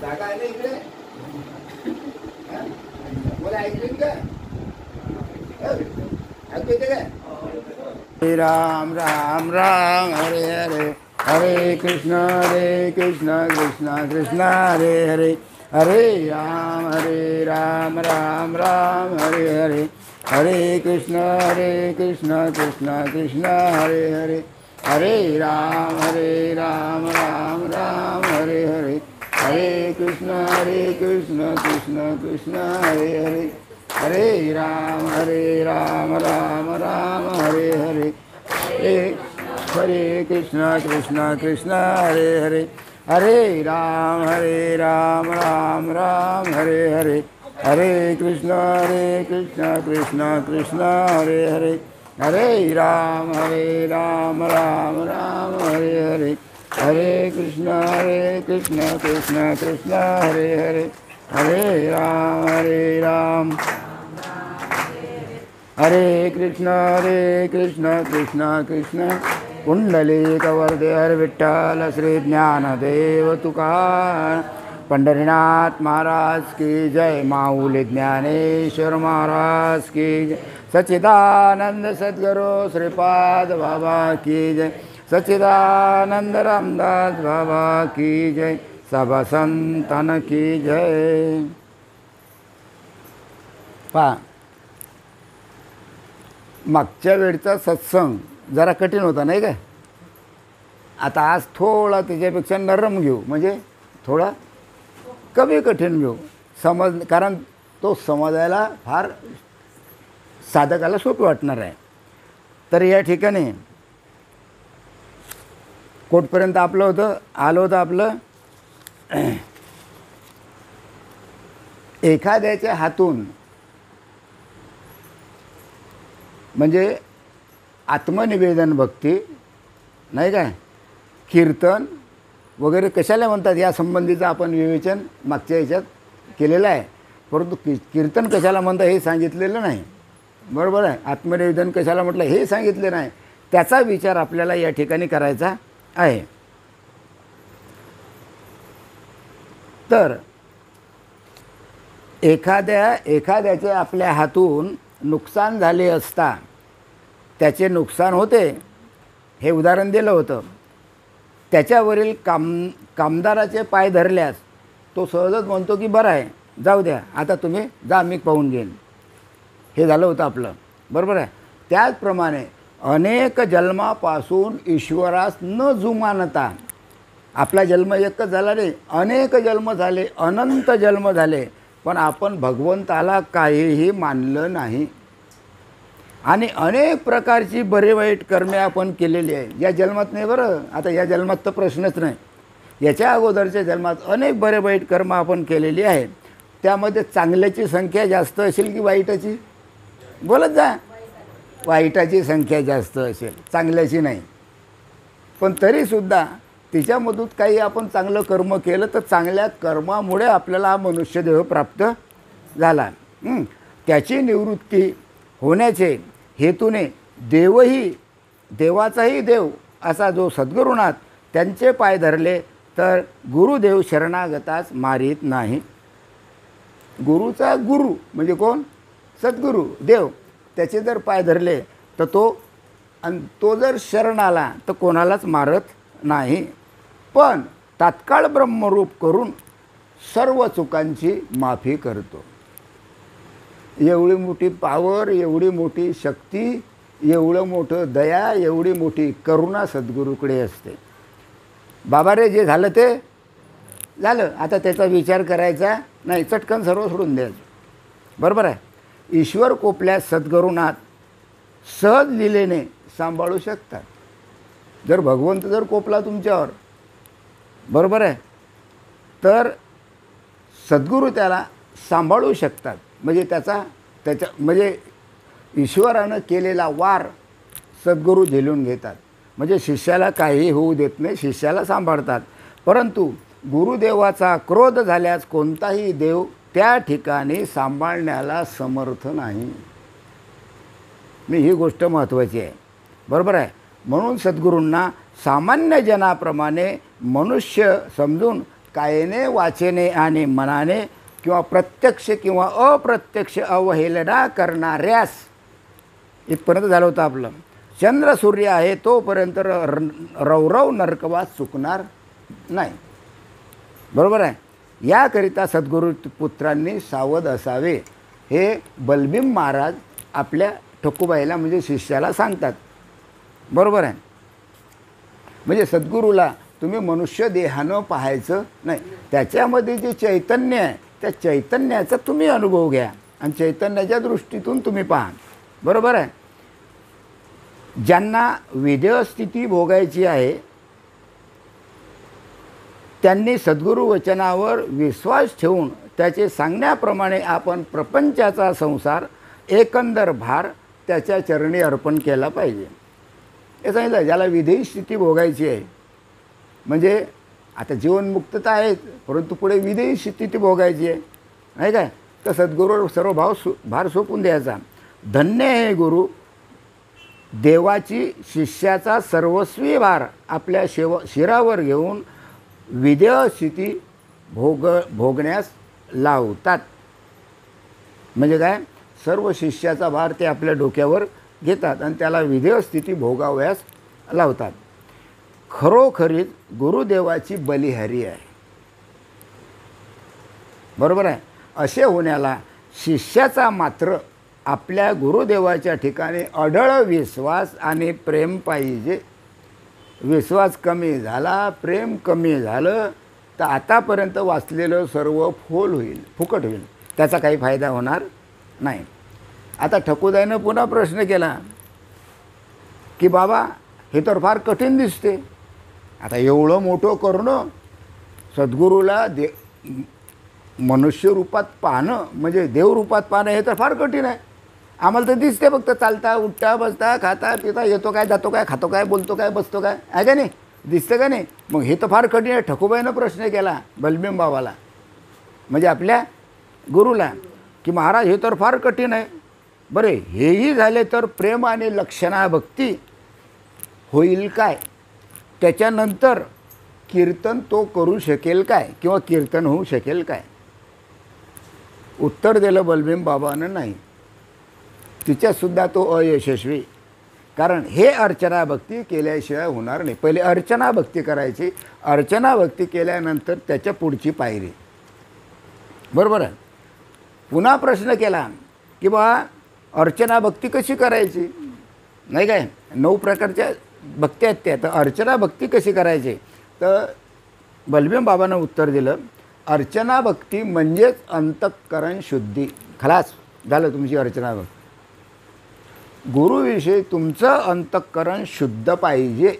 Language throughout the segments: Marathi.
जागा आहे ना इकडे मला ऐकलं का ऐकू येते काय? राम राम राम हरे हरे हरे कृष्ण कृष्ण कृष्ण हरे हरे हरे राम राम राम हरे हरे हरे कृष्ण कृष्ण कृष्ण हरे हरे हरे राम राम राम हरे हरे हरे कृष्ण कृष्ण कृष्ण हरे हरे हरे राम राम हरे हरे हरे कृष्ण कृष्ण हरे हरे हरे राम राम हरे हरे हरे कृष्ण कृष्ण हरे हरे हरे राम राम हरे हरे हरे कृष्ण कृष्ण हरे हरे हरे राम हरे कृष्ण कृष्ण पुंडलीकवरदे हर विठ्ठल श्री ज्ञानदेव तुकार पंढरीनाथ महाराज की जय माऊली ज्ञानेश्वर महाराज की जय सच्चिदानंद सद्गुरु श्रीपाद बाबा की जय सच्चिदानंद रामदास बाबा की जय सब संतन की जय। पहा मागच्या वेळचा सत्संग जरा कठीण होता नाही काय? आता आज थोडा त्याच्यापेक्षा नरम घेऊ, म्हणजे थोडा कमी कठीण घेऊ कारण तो समजायला फार साधकाला सोपी वाटणार आहे। तर या ठिकाणी कोटपर्यंत आलं होतं आपलं एखाद्याच्या हातून म्हणजे आत्मनिवेदन भक्ती नाही काय कीर्तन वगैरे कशाला म्हणतात या संबंधीचं आपण विवेचन मागच्या ह्याच्यात केलेलं आहे, परंतु कीर्तन कशाला म्हणतात हे सांगितलेलं नाही, बरोबर आहे। आत्मनिवेदन कशाला म्हटलं हे सांगितले नाही, त्याचा विचार आपल्याला या ठिकाणी करायचा आहे। तर एखाद्याचे आपल्या हातून नुकसान झाले असता त्याचे नुकसान होते हे उदाहरण दिलं होतं। त्याच्यावरील कामदाराचे पाय धरल्यास तो सहजच म्हणतो की बरं आहे जाऊ द्या, आता तुम्ही जा मी पाहून घेईन, हे झालं होतं आपलं, बरोबर आहे। त्याचप्रमाणे अनेक जन्मापासून ईश्वरास न जुमानता आपला जन्म एकच झाला नाही, अनेक जन्म झाले, अनंत जन्म झाले, पण आपण भगवंताला काहीही मानलं नाही आणि अनेक प्रकारची बरे वाईट कर्मे आपण केलेली आहे। या जन्मात नाही बरं, आता या जन्मात तर प्रश्नच नाही, याच्या अगोदरच्या जन्मात अनेक बरे वाईट कर्म आपण केलेली आहे। त्यामध्ये चांगल्याची संख्या जास्त असेल की वाईटाची? बोलत जा, वाईटाची संख्या जास्त असेल, चांगल्याची नाही। पण तरीसुद्धा तिच्यामधून काही आपण चांगलं कर्म केलं तर चांगल्या कर्मामुळे आपल्याला हा मनुष्यदेह प्राप्त झाला। त्याची निवृत्ती होण्याचे हेतूने देवाचाही देव असा जो सद्गुरुनाथ त्यांचे पाय धरले तर गुरुदेव शरणागतास मारीत नाही। गुरुचा गुरु म्हणजे कोण? सद्गुरू देव, त्याचे जर पाय धरले तर तो जर शरण आला तर कोणालाच मारत नाही, पण तात्काळ ब्रह्मरूप करून सर्व चुकांची माफी करतो। एवढी मोठी पावर, एवढी मोठी शक्ती, एवढं मोठं दया, एवढी मोठी करुणा सद्गुरूकडे असते। बाबा रे जे झालं ते झालं, आता त्याचा विचार करायचा नाही, चटकन सर्व सोडून द्यायचं, बरोबर आहे। ईश्वर कोपल्यास सद्गुरुनाथ सहज लीलेने सांभाळू शकतात। जर भगवंत जर कोपला तुमच्यावर, बरोबर आहे, तर सद्गुरू त्याला सांभाळू शकतात। म्हणजे म्हणजे ईश्वरानं केलेला वार सद्गुरू झेलून घेतात, म्हणजे शिष्याला काही होऊ देत नाही, शिष्याला सांभाळतात। परंतु गुरुदेवाचा क्रोध झाल्यास कोणताही देव त्या ठिकाणी सांभाळण्याला समर्थ नाही. मी ही गोष्ट महत्त्वाची आहे, बरोबर आहे. म्हणून सद्गुरूंना सामान्य जनाप्रमाणे मनुष्य समजून कायेने वाचेने आणि मनाने किंवा प्रत्यक्ष किंवा अप्रत्यक्ष अवहेलना करणाऱ्यास, इथपर्यंत झालं होतं आपलं. चंद्र सूर्य आहे तोपर्यंत रवरव नरकवास चुकणार नाही, बरोबर आहे. याकरिता सद्गुरू पुत्रांनी सावध असावे, हे बलभीम महाराज आपल्या ठकूबाईला म्हणजे शिष्याला सांगतात, बरोबर आहे. म्हणजे सद्गुरूला तुम्ही मनुष्य देहानं पाहायचं नाही, त्याच्यामध्ये जे चैतन्य आहे त्या चैतन्याचा तुम्ही अनुभव घ्या आणि चैतन्याच्या दृष्टीतून तुम्ही पहा, बरोबर आहे. ज्यांना विधेय स्थिती भोगायची आहे त्यांनी सद्गुरू वचनावर विश्वास ठेवून त्याचे सांगण्याप्रमाणे आपण प्रपंचाचा संसार एकंदर भार त्याच्या चरणी अर्पण केला पाहिजे. हे सांगितलं. ज्याला विधेयी स्थिती भोगायची आहे, म्हणजे आता जीवनमुक्तता आहे परंतु पुढे विधेयी स्थिती भोगायची आहे, नाही काय, तर सद्गुरूवर सर्व भार सोपून द्यायचा. धन्य हे गुरु, देवाची शिष्याचा सर्वस्वी भार आपल्या शिरावर घेऊन विधेय स्थिती भोगण्यास लावतात. म्हणजे काय, सर्व शिष्याचा भार ते आपल्या डोक्यावर घेतात आणि त्याला विधेय स्थिती भोगावयास लावतात. खरोखरीच गुरुदेवाची बलिहारी आहे, बरोबर आहे. असे होण्याला शिष्याचा मात्र आपल्या गुरुदेवाच्या ठिकाणी अढळ विश्वास आणि प्रेम पाहिजे. विश्वास कमी झाला, प्रेम कमी झालं तर आतापर्यंत वाचलेलं सर्व फुकट होईल, त्याचा काही फायदा होणार नाही. आता ठकूदाईनं पुन्हा प्रश्न केला की बाबा हे तर फार कठीण दिसते, आता एवढं मोठं करणं, सद्गुरूला मनुष्य रूपात पाहणं म्हणजे देवरूपात पाहणं हे तर फार कठीण आहे. आम्हाला तर दिसते फक्त चालता उठता बसता खाता पिता, येतो काय जातो काय, खातो काय, बोलतो काय, बसतो काय, आहे का नाही, दिसतं का नाही. मग हे तर फार कठीण आहे. ठकूबाईनं प्रश्न केला बलभीम बाबाला, म्हणजे आपल्या गुरुला, की महाराज हे तर फार कठीण आहे, बरे हेही झाले तर प्रेम आणि लक्षणा भक्ती होईल काय, त्याच्यानंतर कीर्तन तो करू शकेल काय किंवा कीर्तन होऊ शकेल काय. उत्तर दिलं बलभीम बाबानं नाही, तिच्यातसुद्धा तो अयशस्वी. कारण हे अर्चना भक्ती केल्याशिवाय होणार नाही. पहिले अर्चना भक्ती करायची, अर्चना भक्ती केल्यानंतर त्याच्या पुढची पायरी, बरोबर आहे. पुन्हा प्रश्न केला की बा अर्चना भक्ती कशी करायची, नाही काय, 9 प्रकारच्या भक्ती आहेत त्या, तर अर्चना भक्ती कशी करायची. तर बलभीम बाबांना उत्तर दिलं, अर्चना भक्ती म्हणजेच अंतःकरण शुद्धी. खलास झालं तुमची अर्चना भक्ती. गुरुविषयी तुमचं अंतःकरण शुद्ध पाहिजे,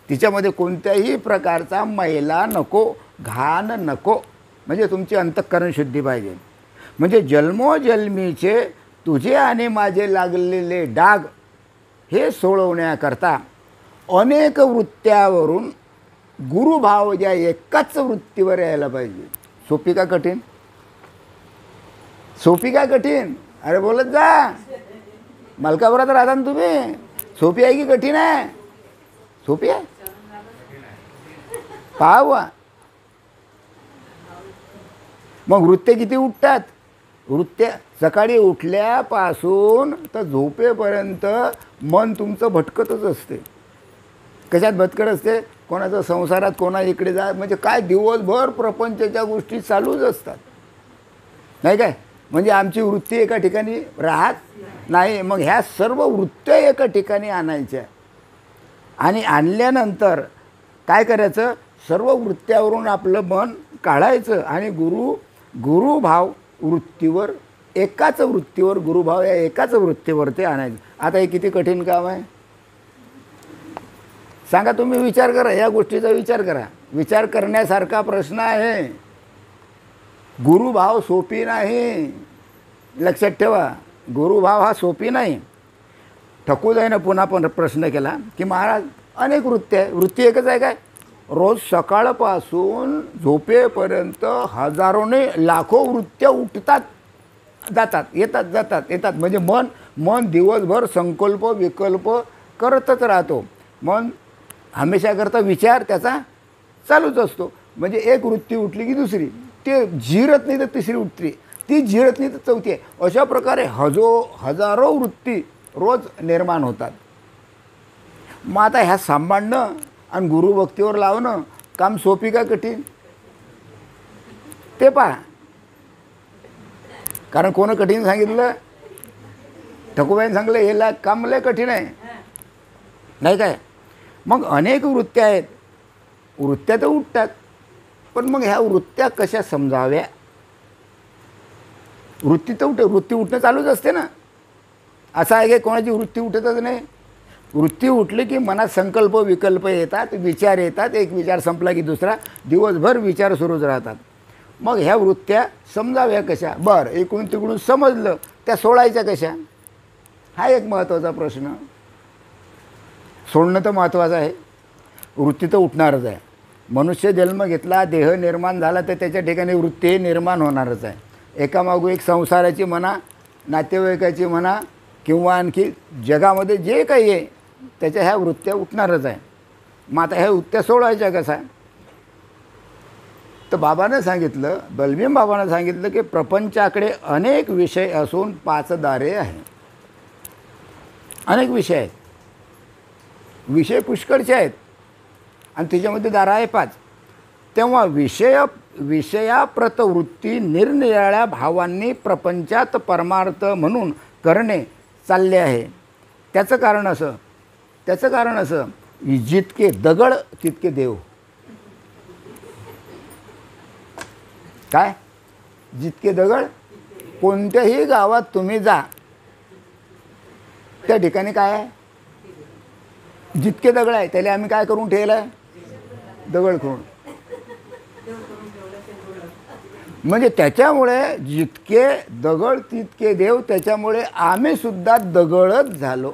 तिच्यामध्ये कोणत्याही प्रकारचा मैला नको, घाण नको, म्हणजे तुमची अंतःकरण शुद्धी पाहिजे. म्हणजे जन्मोजन्मीचे तुझे आणि माझे लागलेले डाग हे सोडवण्याकरता अनेक वृत्त्यावरून गुरुभाव या एकाच वृत्तीवर यायला पाहिजे. सोपी का कठीण, सोपी का कठीण, अरे बोलत जा, मालकाबरोबर राहता ना तुम्ही. सोपी आहे की कठीण आहे, सोपी आहे, पाहावा. मग वृत्ते किती उठतात, वृत्ते सकाळी उठल्यापासून तर झोपेपर्यंत मन तुमचं भटकतच असते. कशात भटकत असते, कोणाच्या संसारात, कोणा इकडे जा, म्हणजे काय दिवसभर प्रपंचाच्या गोष्टी चालूच असतात, नाही काय. म्हणजे आमची वृत्ती एका ठिकाणी राहत नाही. मग ह्या सर्व वृत्त्या एका ठिकाणी आणायच्या आणि आणल्यानंतर काय करायचं, सर्व वृत्त्यावरून आपलं मन काढायचं आणि गुरुभाव वृत्तीवर, एकाच वृत्तीवर, गुरुभाव या एकाच वृत्तीवर ते आणायचं. आता हे किती कठीण काम आहे सांगा तुम्ही, विचार करा, या गोष्टीचा विचार करा. विचार करण्यासारखा प्रश्न आहे. गुरुभाव सोपी नाही, लक्षात ठेवा, गुरुभाव हा सोपी नाही. ठकूदाईनं पुन्हा पण प्रश्न केला की महाराज अनेक वृत्ती आहे, वृत्ती एकच आहे काय, रोज सकाळपासून झोपेपर्यंत हजारोने लाखो वृत्त्या उठतात जातात, येतात जातात येतात. म्हणजे मन दिवसभर संकल्प विकल्प करतच राहतो. मन हमेशाकरता विचार त्याचा चालूच असतो. म्हणजे एक वृत्ती उठली की दुसरी, ते झिरत नाही तर तिसरी उठते, ती झिरत नाही तर चौथी आहे. अशा प्रकारे हजारो वृत्ती रोज निर्माण होतात. मग आता ह्या सांभाळणं आणि गुरुभक्तीवर लावणं काम सोपी का कठीण ते पहा. कारण कोण कठीण सांगितलं? ठकूबाईने सांगलं हे काम लय कठीण आहे, नाही काय? मग अनेक वृत्त्या आहेत, वृत्त्या तर उठतात, पण मग ह्या वृत्त्या कशा समजाव्या? वृत्ती तर वृत्ती उठणं चालूच असते ना. असं आहे की कोणाची वृत्ती उठतच नाही. वृत्ती उठली की मनात संकल्प विकल्प येतात, विचार येतात, एक विचार संपला की दुसरा, दिवसभर विचार सुरूच राहतात. मग ह्या वृत्त्या समजाव्या कशा? बरं, इकडून तिकडून समजलं, त्या सोडायच्या कशा? हा एक महत्त्वाचा प्रश्न. सोडणं तर महत्त्वाचं आहे, वृत्ती तर उठणारच आहे. मनुष्य जन्म घेतला, देह निर्माण झाला, तर त्याच्या ठिकाणी वृत्ती निर्माण होणारच आहे. एकामागून एक संसाराची म्हणा, नातेवाईकाची म्हणा, किंवा आणखी जगामध्ये जे काही आहे त्याच्या ह्या वृत्त्या उठणारच आहे. मग आता ह्या वृत्त्या सोडायच्या कसा? तर बाबानं सांगितलं, बलभीम बाबानं सांगितलं की प्रपंचाकडे अनेक विषय असून 5 दारे आहे. अनेक विषय आहेत, विषय पुष्कळचे आहेत आणि त्याच्यामध्ये दारा आहे 5. तेव्हा विषयाप्रत वृत्ती निरनिराळ्या भावांनी प्रपंचात परमार्थ म्हणून करणे चालले आहे. त्याचं कारण असं जितके दगड तितके देव. काय? जितके दगड, कोणत्याही गावात तुम्ही जा त्या ठिकाणी काय आहे? जितके दगड आहे त्याला आम्ही काय करून ठेवलं आहे? दगड करून. म्हणजे त्याच्यामुळे जितके दगड तितके देव, त्याच्यामुळे आम्ही सुद्धा दगडच झालो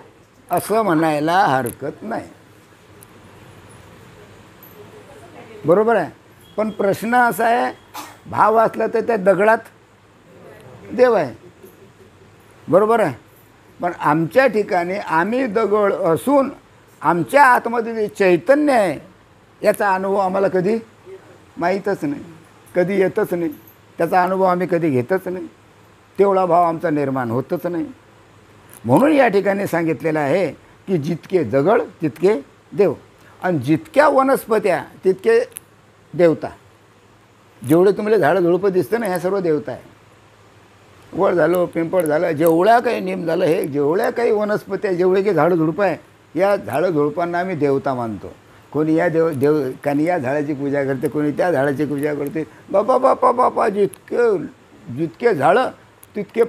असं म्हणायला हरकत नाही. बरोबर आहे. पण प्रश्न असा आहे, भाव असला तर त्या दगडात देव आहे. बरोबर आहे. पण आमच्या ठिकाणी आम्ही दगड असून आमच्या आतमध्ये जे चैतन्य आहे याचा अनुभव आम्हाला कधी माहीतच नाही, कधी येतच नाही. त्याचा अनुभव आम्ही कधी घेतच नाही, तेवढा भाव आमचा निर्माण होतच नाही. म्हणून या ठिकाणी सांगितलेलं आहे की जितके दगड तितके देव, आणि जितक्या वनस्पत्या तितके देवता. जेवढे तुम्हाला झाडं झुडपं दिसतं ना, ह्या सर्व देवता आहे. वड झालं, पिंपळ झालं, जेवढ्या काही निम झालं, हे जेवढ्या काही वनस्पत्या, जेवढे काही झाडं झुडपं आहे, या झाडं झुडपांना आम्ही देवता मानतो. कोणी या कोणी या झाडाची पूजा करते, कोणी त्या झाडाची पूजा करते. बापा जितके झाडं तितके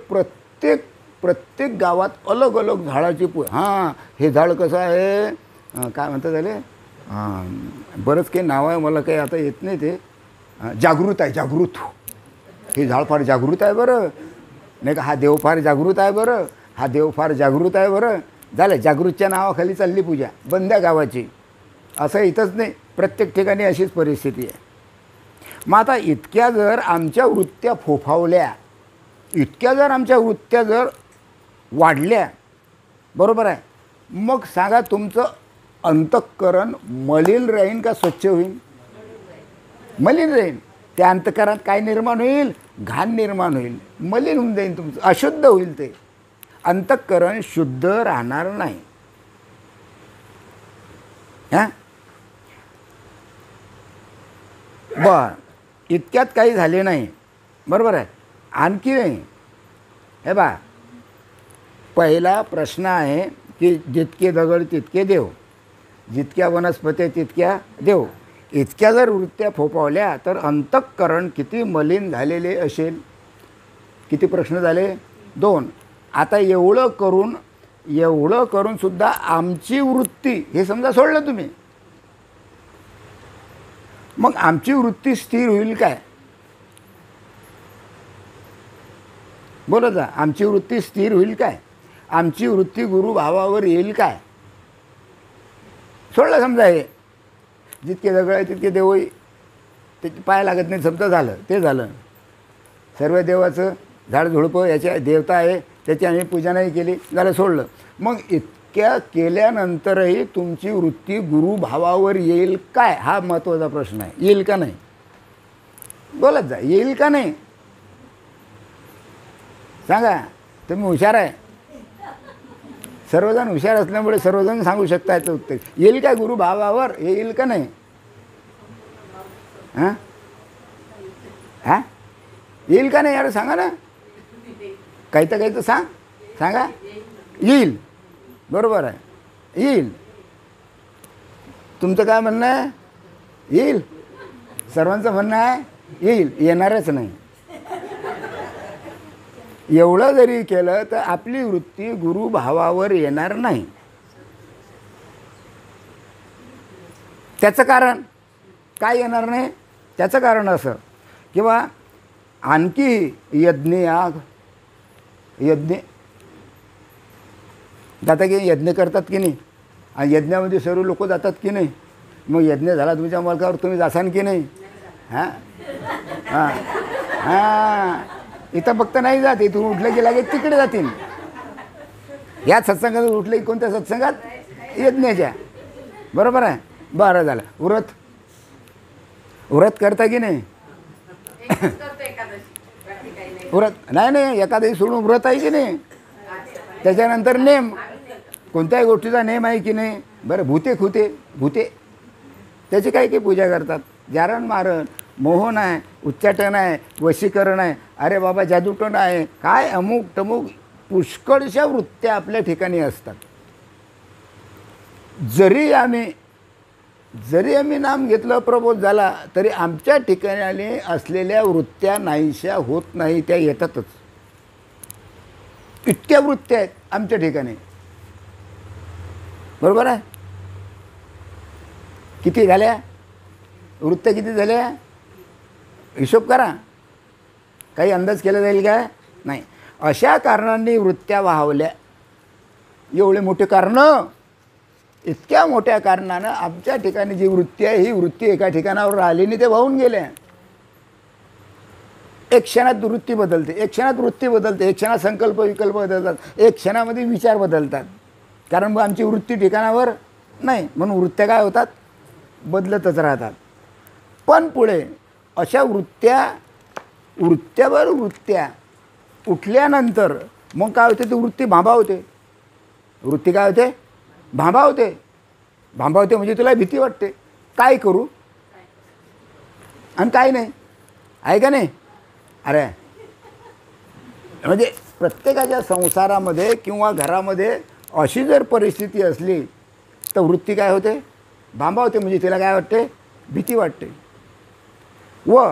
प्रत्येक गावात अलग अलग झाडाची हां, हे झाड कसं आहे, काय म्हणतात त्याले, बरंच काही नाव आहे, मला काही आता येत नाही. ते जागृत आहे, जागृत. हे झाड फार जागृत आहे बरं, नाही का? हा देव फार जागृत आहे बरं, हा देव फार जागृत आहे बरं. झालं, जागृतच्या नावाखाली चालली पूजा बंद्या गावाची. असं इथंच नाही, प्रत्येक ठिकाणी अशीच परिस्थिती आहे. मग आता इतक्या जर आमच्या वृत्त्या फोफावल्या, इतक्या जर आमच्या वृत्त्या जर वाढल्या, बरोबर आहे, मग सांगा तुमचं अंतःकरण मलिन राहील का स्वच्छ होईल? मलिन राहील. त्या अंतःकरणात काय निर्माण होईल? घाण निर्माण होईल, मलिन होऊन जाईल तुमचं, अशुद्ध होईल. ते अंतःकरण शुद्ध राहणार नाही. हां, बर, इतक्यात काही झाले नाही, बरोबर आहे. आणखी नाही. हे बा, पहिला प्रश्न आहे की जितके दगड तितके देव, जितक्या वनस्पती तितक्या देव. इतक्या जर वृत्त्या फोफावल्या तर अंतःकरण किती मलिन झालेले असेल? किती प्रश्न झाले? 2. आता एवढं करून सुद्धा आमची वृत्ती, हे समजा सोडलं तुम्ही, मग आमची वृत्ती स्थिर होईल काय? बोला जा, आमची वृत्ती स्थिर होईल काय? आमची वृत्ती गुरुभावावर येईल काय? सोडलं समजा. हे जितके जवळ आहे तितके देवही त्याची पाय लागत नाही, समजा झालं ते झालं. सर्व देवाचं झाड झुडपं याच्या देवता आहे, त्याची आम्ही पूजा नाही केली, झालं सोडलं. मग इतक्या केल्यानंतरही तुमची वृत्ती गुरुभावावर येईल काय, हा महत्त्वाचा प्रश्न आहे. येईल का नाही बोलत जा, येईल का नाही सांगा. तुम्ही हुशार आहे, सर्वजण हुशार असल्यामुळे सर्वजण सांगू शकतात उत्तर. येईल काय गुरुभावावर, येईल का नाही? हां हां येईल का नाही यार सांगा ना. काही तर सांगा. येईल, बरोबर आहे, येईल. तुमचं काय म्हणणं आहे? येईल. सर्वांचं म्हणणं आहे येईल, येणारच नाही. एवढं जरी केलं तर आपली वृत्ती गुरुभावावर येणार नाही. त्याचं कारण काय येणार नाही? त्याचं कारण असं किंवा आणखी यज्ञ जाता की यज्ञ करतात की नाही, आणि यज्ञामध्ये सर्व लोक जातात की नाही. मग यज्ञ झाला तुमच्या मालकावर, तुम्ही जासान की नाही? हां हां हां इथं फक्त नाही जात, इथून उठलं की लागेल तिकडे जातील. या सत्संगात उठलं की कोणत्या सत्संगात? यज्ञाच्या, बरोबर आहे. बरं झालं. व्रत करता की नाही? व्रत नाही, एकादशी सोडून व्रत आहे की नाही. त्याच्यानंतर नेम, कोणत्याही गोष्टीचा नेम आहे की नाही. बरं, भूते त्याची काही पूजा करतात. जारण मारण, मोहन आहे, उच्चाटन आहे, वशीकरण आहे, अरे बाबा जादूटोण आहे, काय अमुक टमुक पुष्कळशा वृत्त्या आपल्या ठिकाणी असतात. जरी आम्ही नाम घेतलं, प्रबोध झाला, तरी आमच्या ठिकाणी असलेल्या वृत्त्या नाहीशा होत नाही, त्या येतातच. इतक्या वृत्त्या आहेत आमच्या ठिकाणी, बरोबर आहे. किती झाल्या वृत्त्या, किती झाल्या हिशोब करा. काही अंदाज केला जाईल का? नाही. अशा कारणांनी वृत्त्या वाहवल्या. एवढे मोठे कारणं, इतक्या मोठ्या कारणानं आमच्या ठिकाणी जी वृत्ती आहे, ही वृत्ती एका ठिकाणावर राहिली नाही, ते वाहून गेल्या. एक क्षणात वृत्ती बदलते, एक क्षणात संकल्प विकल्प बदलतात, एक क्षणामध्ये विचार बदलतात. कारण मग आमची वृत्ती ठिकाणावर नाही, म्हणून वृत्त्या काय होतात? बदलतच राहतात. पण पुढे अशा वृत्त्यावर वृत्त्या उठल्यानंतर मग काय होते? ती वृत्ती भांबावते. वृत्ती काय होते? भांबावते म्हणजे तुला भीती वाटते, काय करू आणि काय नाही, आहे का नाही? अरे म्हणजे प्रत्येकाच्या संसारामध्ये किंवा घरामध्ये अशी जर परिस्थिती असली तर वृत्ती काय होते? भांबावते. म्हणजे तिला काय वाटते? भीती वाटते. व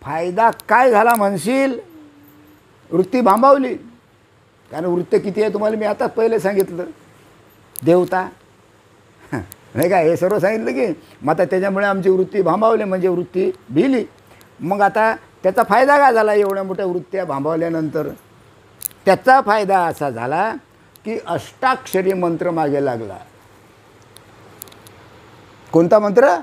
फायदा काय झाला म्हणशील? वृत्ती भांबावली. कारण वृत्ती किती आहे तुम्हाला मी आताच पहिले सांगितलं, देवता नाही का, हे सर्व सांगितलं की. मग आता त्याच्यामुळे आमची वृत्ती भांबावली, म्हणजे वृत्ती भिली. मग आता त्याचा फायदा काय झाला? एवढ्या मोठ्या वृत्त्या भांबावल्यानंतर त्याचा फायदा असा झाला की अष्टाक्षरी मंत्र मागे लागला. कोणता मंत्र?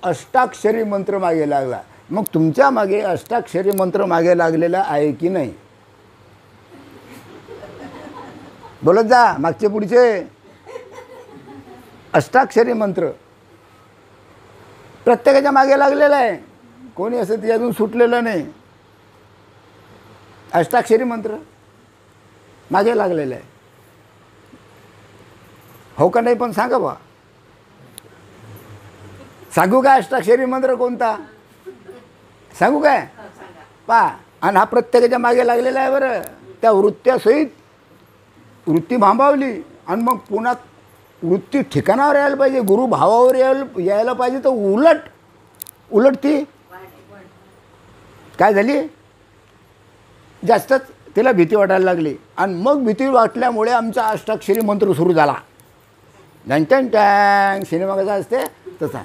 अष्टाक्षरी मंत्र मागे लागला. मग तुमच्या मागे अष्टाक्षरी मंत्र मागे लागलेला आहे की नाही? बोलत जा, मागचे पुढचे. अष्टाक्षरी मंत्र प्रत्येकाच्या मागे लागलेला आहे, कोणी असं ते अजून सुटलेलं नाही. अष्टाक्षरी मंत्र मागे लागलेलं आहे, हो का नाही? पण सांगा बा, सांगू काय अष्टाक्षरी मंत्र कोणता? सांगू काय? पहा, आणि हा प्रत्येकाच्या मागे लागलेला आहे. बरं, त्या वृत्त्यासहित वृत्ती भांबावली आणि मग पुन्हा वृत्ती ठिकाणावर यायला पाहिजे, गुरुभावावर यायला पाहिजे. तर उलट ती काय झाली? जास्तच तिला भीती वाटायला लागली. आणि मग भीती वाटल्यामुळे आमचा अष्टाक्षरी मंत्र सुरू झाला. टँग टँग सिनेमा कसा असते तसा.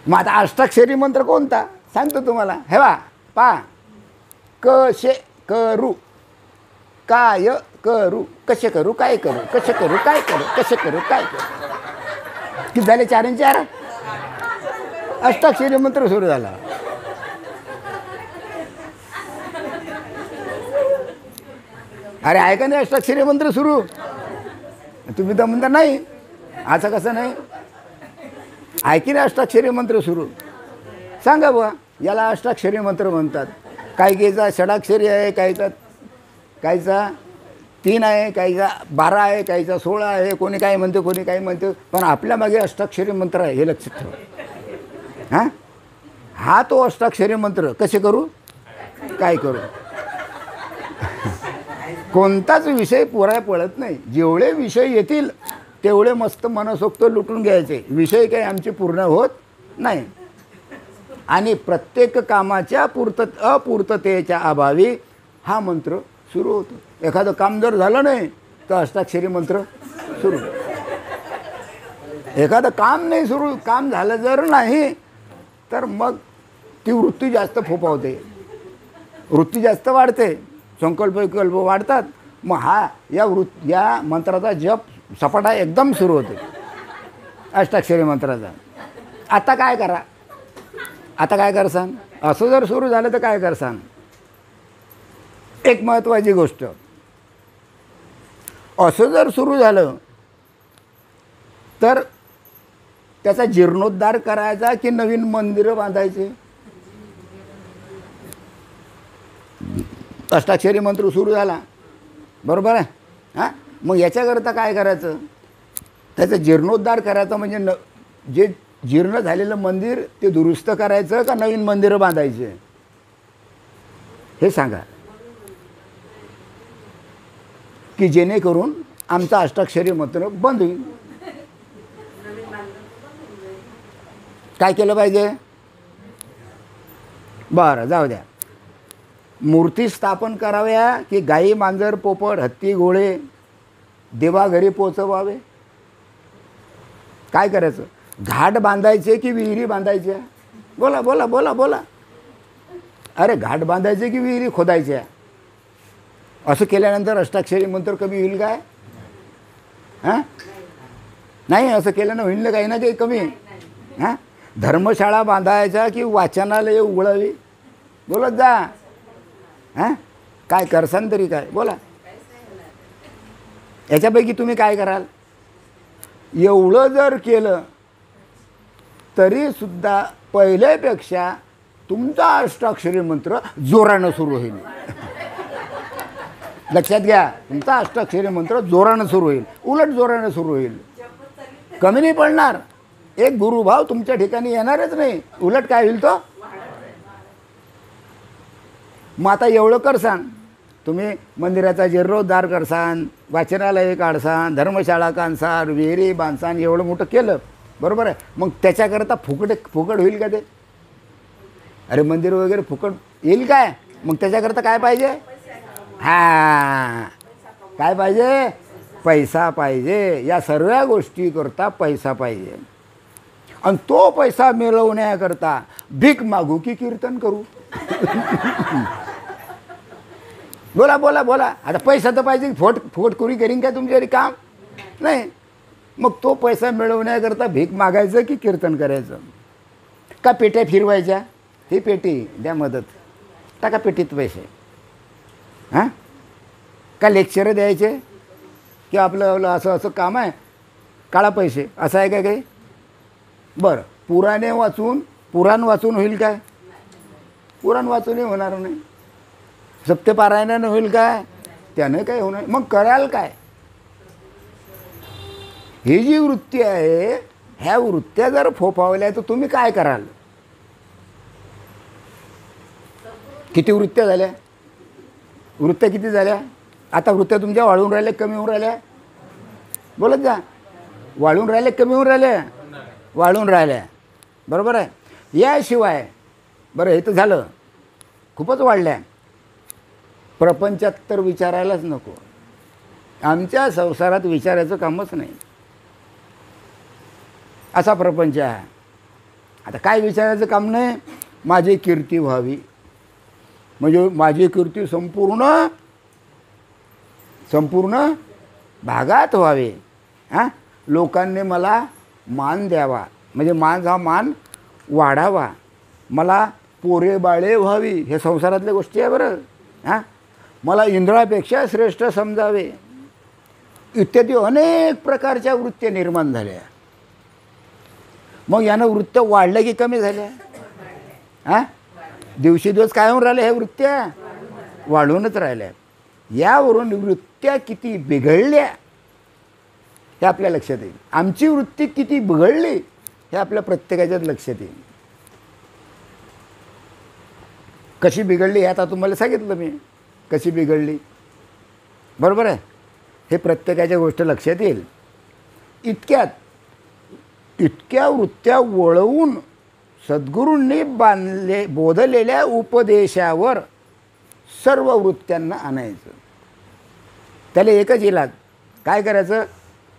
मग आता अष्टाक्षरी मंत्र कोणता सांगतो तुम्हाला. हे पा कशे करू, काय करू, कसे करू, काय करू, कसे करू, काय करू, कसे करू, काय करू. किती झाले? 4 आणि 4 अष्टाक्षरी मंत्र सुरू झाला. अरे ऐका नाही, अष्टाक्षरी मंत्र सुरू. तुम्ही तर म्हणता नाही, असं कसं नाही? ऐकी ना, अष्टाक्षरी मंत्र सुरू. सांगा बुवा, याला अष्टाक्षरी मंत्र म्हणतात. काहीचा षडाक्षरी आहे, काहीचा 3 आहे, काहीचा 12 आहे, काहीचा 16 आहे, कोणी काय म्हणते, कोणी काय म्हणते. पण आपल्या मागे अष्टाक्षरी मंत्र आहे, हे लक्षात ठेवा. हा तो अष्टाक्षरी मंत्र. कसे करू, काय करू? कोणताच विषय पुरा पडत नाही. जेवढे विषय येतील तेवढे मस्त मनसोक्त लुटून घ्यायचे. विषय काही आमचे पूर्ण होत नाही. आणि प्रत्येक कामाच्या अपूर्ततेच्या अभावी हा मंत्र सुरू होतो. एखादं काम जर झालं नाही तर अष्टाक्षरी मंत्र सुरू. एखादं काम नाही सुरू, काम झालं जर नाही तर मग ती वृत्ती जास्त फोपावते, वृत्ती जास्त वाढते, संकल्प विकल्प वाढतात. मग या मंत्राचा जप सपाटा एकदम सुरू होते, अष्टाक्षरी मंत्राचा. आता काय करा, आता काय कर सांग? असं जर सुरू झालं तर काय कर सांग? एक महत्त्वाची गोष्ट, असं जर सुरू झालं तर त्याचा जीर्णोद्धार करायचा की नवीन मंदिरं बांधायचे? अष्टाक्षरी मंत्र सुरू झाला, बरोबर आहे. हां, मग याच्याकरता काय करायचं? त्याचा जीर्णोद्धार करायचा. म्हणजे जे जीर्ण झालेलं मंदिर ते दुरुस्त करायचं का नवीन मंदिरं बांधायचे? हे सांगा, की जेणेकरून आमचा अष्टाक्षरी मंत्र बंद होईल. काय केलं पाहिजे? बरं, जाऊ द्या. मूर्ती स्थापन कराव्या की गाई, मांजर, पोपट, हत्ती, घोडे देवाघरी पोचवावे? काय करायचं? घाट बांधायचे की विहिरी बांधायच्या? बोला बोला बोला बोला. अरे घाट बांधायचे की विहिरी खोदायच्या? असं केल्यानंतर अष्टाक्षरी मंत्र कमी होईल काय? हां, नाही. असं केल्यानं होईल काही ना काही कमी. हां, धर्मशाळा बांधायच्या की वाचनालय उघडावी? बोलत जा. हां, काय करसान तरी काय? बोला. याच्यापैकी तुम्ही काय कराल? एवढं जर केलं तरीसुद्धा पहिल्यापेक्षा तुमचा अष्टाक्षरी मंत्र जोरानं सुरू होईल. लक्षात घ्या, तुमचा अष्टाक्षरी मंत्र जोरानं सुरू होईल, उलट जोरानं सुरू होईल. कमी नाही पडणार. एक गुरुभाव तुमच्या ठिकाणी येणारच नाही, उलट काय होईल तो. मग आता एवढं करसान, तुम्ही मंदिराचा जीर्णोद्धार करसान, वाचनालय काढसान, धर्मशाळा काढसान, विहिरी बांधसान, एवढं मोठं केलं, बरोबर आहे. मग त्याच्याकरता फुकट होईल का ते? अरे मंदिर वगैरे फुकट येईल काय? मग त्याच्याकरता काय पाहिजे? हां, काय पाहिजे? पैसा पाहिजे. या सर्व गोष्टीकरता पैसा पाहिजे. आणि तो पैसा मिळवण्याकरता भीक मागू की कीर्तन करू? बोला बोला बोला. आता पैसा तर पाहिजे. फुकटखोरी करीन काय तुमच्याकडे काम? नाही. मग तो पैसा मिळवण्याकरता भीक मागायचं की कीर्तन करायचं? का पेट्या फिरवायच्या? ही पेटी द्या मदत, टाका पेटीत पैसे. हां, का लेक्चर द्यायचे की आपलं असं काम आहे, काळा पैसे, असं आहे काय काही? बरं, पुराण वाचून होईल काय? पुराण वाचूनही होणार नाही. सप्तपारायणानं होईल काय? त्यानं काय होणार? मग कराल काय? ही जी वृत्ती आहे, ह्या वृत्त्या जर फोफावल्या तर तुम्ही काय कराल? किती वृत्त्या झाल्या? वृत्त्या किती झाल्या? आता वृत्त्या तुमच्या वाढून राहिल्या कमी होऊन राहिल्या? बोलत जा. वाढून राहिले कमी होऊन राहिले? वाढून राहिल्या, बरोबर आहे. याशिवाय बरं, हे तर झालं, खूपच वाढल्या. प्रपंचात तर विचारायलाच नको. आमच्या संसारात विचारायचं कामच नाही, असा प्रपंच आहे. आता काय विचारायचं काम नाही? माझी कीर्ती व्हावी, म्हणजे माझी कीर्ती संपूर्ण भागात व्हावी. हां, लोकांनी मला मान द्यावा, म्हणजे माझा मान वाढावा, मला पोरे बाळे व्हावी, हे संसारातल्या गोष्टी आहे बरं. हां, मला इंद्रापेक्षा श्रेष्ठ समजावे, इत्यादी अनेक प्रकारच्या वृत्त्या निर्माण झाल्या. मग यानं वृत्त वाढलं की कमी झाल्या? हां, दिवसेदिवस काय होऊन राहिल्या? हे वृत्त्या वाढूनच राहिल्या. यावरून वृत्त्या किती बिघडल्या हे आपल्या लक्षात येईल. आमची वृत्ती किती बिघडली हे आपल्या प्रत्येकाच्याच लक्षात येईल. कशी बिघडली हे आता तुम्हाला सांगितलं मी, कशी बिघडली. बरोबर आहे, हे प्रत्येकाच्या गोष्ट लक्षात येईल. इतक्या वृत्त्या वळवून सद्गुरूंनी बोधलेल्या उपदेशावर सर्व वृत्त्यांना आणायचं. त्याला एकच इलाज, काय करायचं?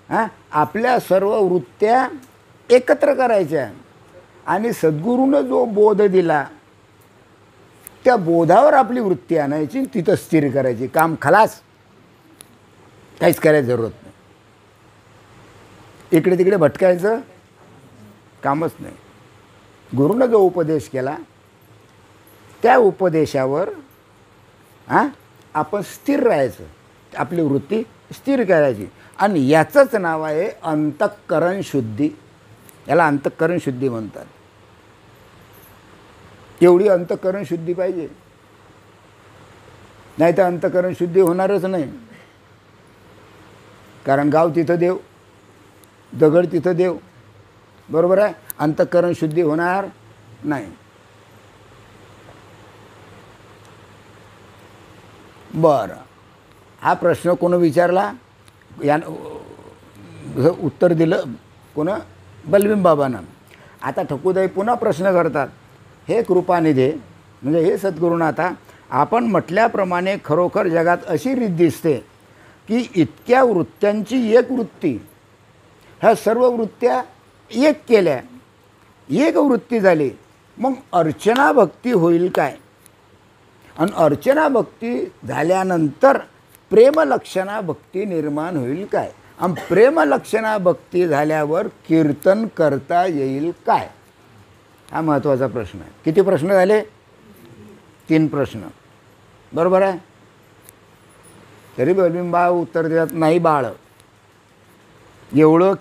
हां, आपल्या सर्व वृत्त्या एकत्र करायच्या आणि सद्गुरूनं जो बोध दिला त्या बोधावर आपली वृत्ती आणायची, तिथं स्थिर करायची. काम खलास, काहीच करायची जरूरत नाही. इकडे तिकडे भटकायचं कामच नाही. गुरुनं जो उपदेश केला त्या उपदेशावर आपण स्थिर राहायचं, आपली वृत्ती स्थिर करायची. आणि याचंच नाव आहे अंतःकरण शुद्धी. याला अंतःकरण शुद्धी म्हणतात. एवढी अंतःकरण शुद्धी पाहिजे, नाही तर अंतःकरण शुद्धी होणारच नाही. कारण गाव तिथं देव, दगड तिथं देव. बरोबर आहे, अंतःकरण शुद्धी होणार नाही. बरं, हा प्रश्न कोण विचारला? उत्तर दिलं कोण? बलवीम बाबांना. आता ठकुदाई पुन्हा प्रश्न करतात, हे कृपानिधे, म्हणजे हे सद्गुरुनाथा, आपण म्हटल्याप्रमाणे खरोखर जगात अशी रीत दिसते की इतक्या वृत्त्यांची एक वृत्ती, ह्या सर्व वृत्त्या एक केल्या, एक वृत्ती झाली, मग अर्चना भक्ती होईल काय? आणि अर्चना भक्ती झाल्यानंतर प्रेमलक्षणा भक्ती निर्माण होईल काय? आणि प्रेमलक्षणा भक्ती झाल्यावर कीर्तन करता येईल काय? हा महत्त्वाचा प्रश्न आहे. किती प्रश्न झाले? 3 प्रश्न. बरोबर आहे. तरी बलवीमबा उत्तर देत नाही, बाळ एवढं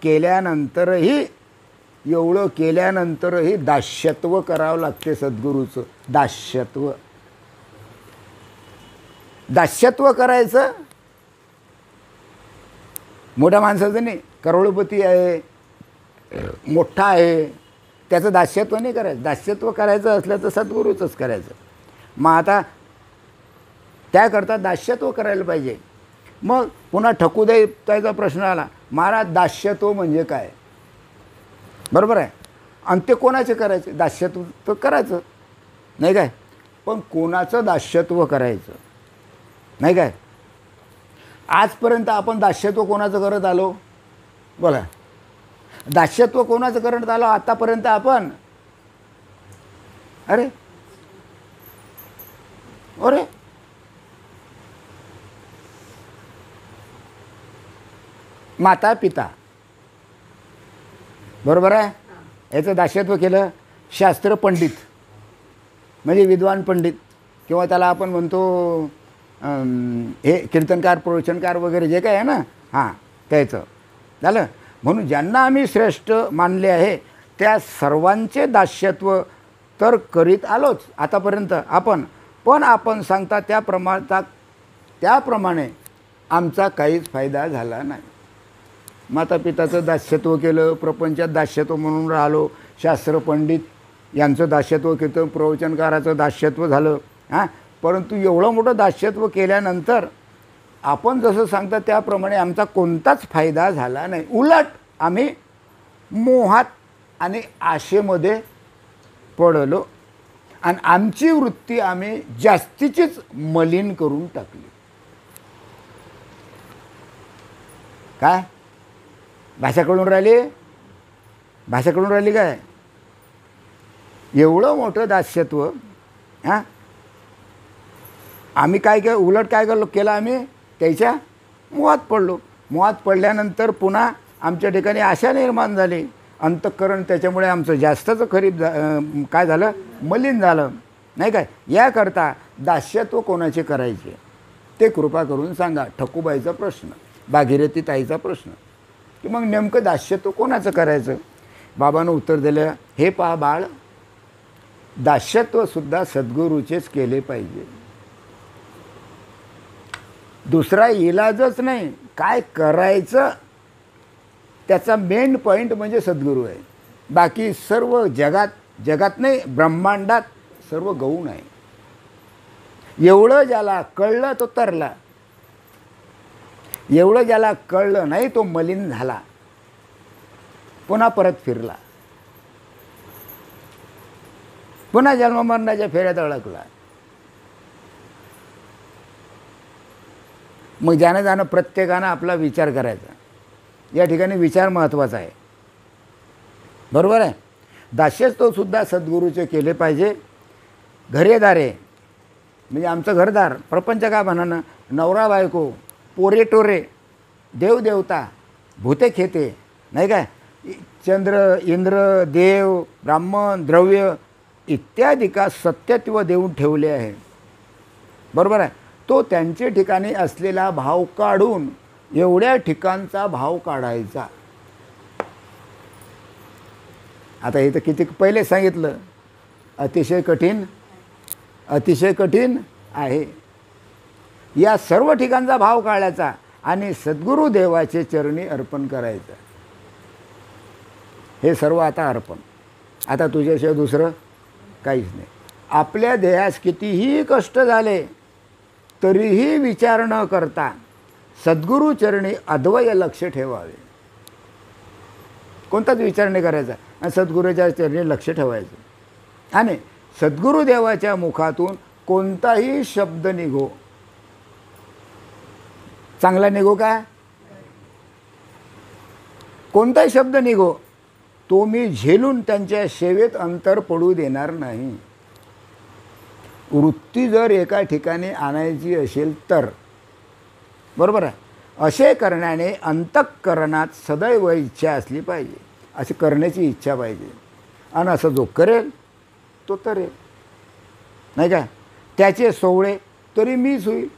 केल्यानंतरही दास्यत्व करावं लागते सद्गुरूचं. दास्यत्व करायचं. मोठ्या माणसाचं नाही, करोडपती आहे, मोठा आहे, त्याचं दास्यत्व नाही करायचं. दास्यत्व करायचं असलं तर सद्गुरूचंच करायचं. मग आता त्याकरता दास्यत्व करायला पाहिजे. मग पुन्हा ठकुदाईचा प्रश्न आला, महाराज दास्यत्व म्हणजे काय? बरोबर आहे. आणि ते कोणाचे करायचे? दास्यत्व तर करायचं नाही काय, पण कोणाचं दास्यत्व करायचं नाही काय? आजपर्यंत आपण दास्यत्व कोणाचं करत आलो? बोला, दास्यत्व कोणाचं करत आलो आतापर्यंत आपण? अरे माता पिता. बरोबर आहे, याचं दास्यत्व केलं. शास्त्र पंडित म्हणजे विद्वान पंडित, किंवा त्याला आपण म्हणतो हे कीर्तनकार, प्रवचनकार वगैरे जे काय आहे ना, हां, त्याचं झालं. म्हणून ज्यांना आम्ही श्रेष्ठ मानले आहे त्या सर्वांचे दास्यत्व तर करीत आलोच आतापर्यंत आपण. पण आपण सांगता त्याप्रमाणे आमचा काहीच फायदा झाला नाही. मातापिताचं दास्यत्व केलं, प्रपंचात दास्यत्व म्हणून राहिलो, शास्त्र पंडित यांचं दास्यत्व केलं, प्रवचनकाराचं दास्यत्व झालं. हां, परंतु एवढं मोठं दास्यत्व केल्यानंतर आपण जसं सांगता त्याप्रमाणे आमचा कोणताच फायदा झाला नाही. उलट आम्ही मोहात आणि आशेमध्ये पडलो आणि आमची वृत्ती आम्ही जास्तीचीच मलिन करून टाकली. काय भाषा कळून राहिली काय? एवढं मोठं दास्यत्व. हां, आम्ही उलट काय केलं आम्ही त्याच्या मोहात पडलो. मोहात पडल्यानंतर पुन्हा आमच्या ठिकाणी आशा निर्माण झाली अंतःकरण त्याच्यामुळे आमचं जास्तच खरीप काय झालं, मलिन झालं, नाही काय. याकरता दास्यत्व कोणाचे करायचे ते कृपा करून सांगा. ठकूबाईचा प्रश्न, भागीरथी ताईचा प्रश्न, की मग नेमकं दास्यत्व कोणाचं करायचं. बाबानं उत्तर दिलं, हे पहा बाळ, दास्यत्वसुद्धा सद्गुरूचेच केले पाहिजे. दुसरा इलाजच नाही. काय करायचं त्याचा मेन पॉईंट म्हणजे सद्गुरू आहे. बाकी सर्व जगात नाही, ब्रह्मांडात सर्व गौण आहे. एवढं ज्याला कळलं तो तरला, एवढं ज्याला कळलं नाही तो मलिन झाला, पुन्हा परत फिरला, पुन्हा जन्ममरणाच्या फेऱ्यात अडकला. मग ज्यानं जाणं प्रत्येकानं आपला विचार करायचा. या ठिकाणी विचार महत्त्वाचा आहे, बरोबर आहे. दास्यत्वसुद्धा सद्गुरूचे केले पाहिजे. घरेदारे म्हणजे आमचं घरदार, प्रपंच का म्हणानं, नवरा बायको, पोरे टोरे, देवदेवता, भूते खेते, नाही काय, चंद्र इंद्र देव ब्राह्मण द्रव्य इत्यादी का सत्यत्व देऊन ठेवले आहे, बरोबर आहे. तो त्यांच्या ठिकाणी असलेला भाव काढून एवढ्या ठिकाणचा भाव काढायचा. आता इथं किती पहिले सांगितलं, अतिशय कठीण आहे. या सर्व ठिकाणचा भाव काढायचा आणि सद्गुरू देवाचे चरणी अर्पण करायचं. हे सर्व आता अर्पण. आता तुझ्याशिवाय दुसरं काहीच नाही. आपल्या देहास कितीही कष्ट झाले तरीही विचार न करता सद्गुरू चरणी अद्वय लक्ष ठेवावे. कोणताच विचार नाही करायचा आणि सद्गुरूच्या चरणी लक्ष ठेवायचं. आणि सद्गुरू देवाच्या मुखातून कोणताही शब्द निघो, चांगला निघो का, कोणताही शब्द निघो, तो मी झेलून त्यांच्या सेवेत अंतर पडू देणार नाही. वृत्ती जर एका ठिकाणी आणायची असेल तर, बरोबर आहे, असे करण्याने अंतःकरणात सदैव इच्छा असली पाहिजे. असे करण्याची इच्छा पाहिजे. आणि असं जो करेल तो तरेल, नाही का. त्याचे सोवळे तरी मीच होईल.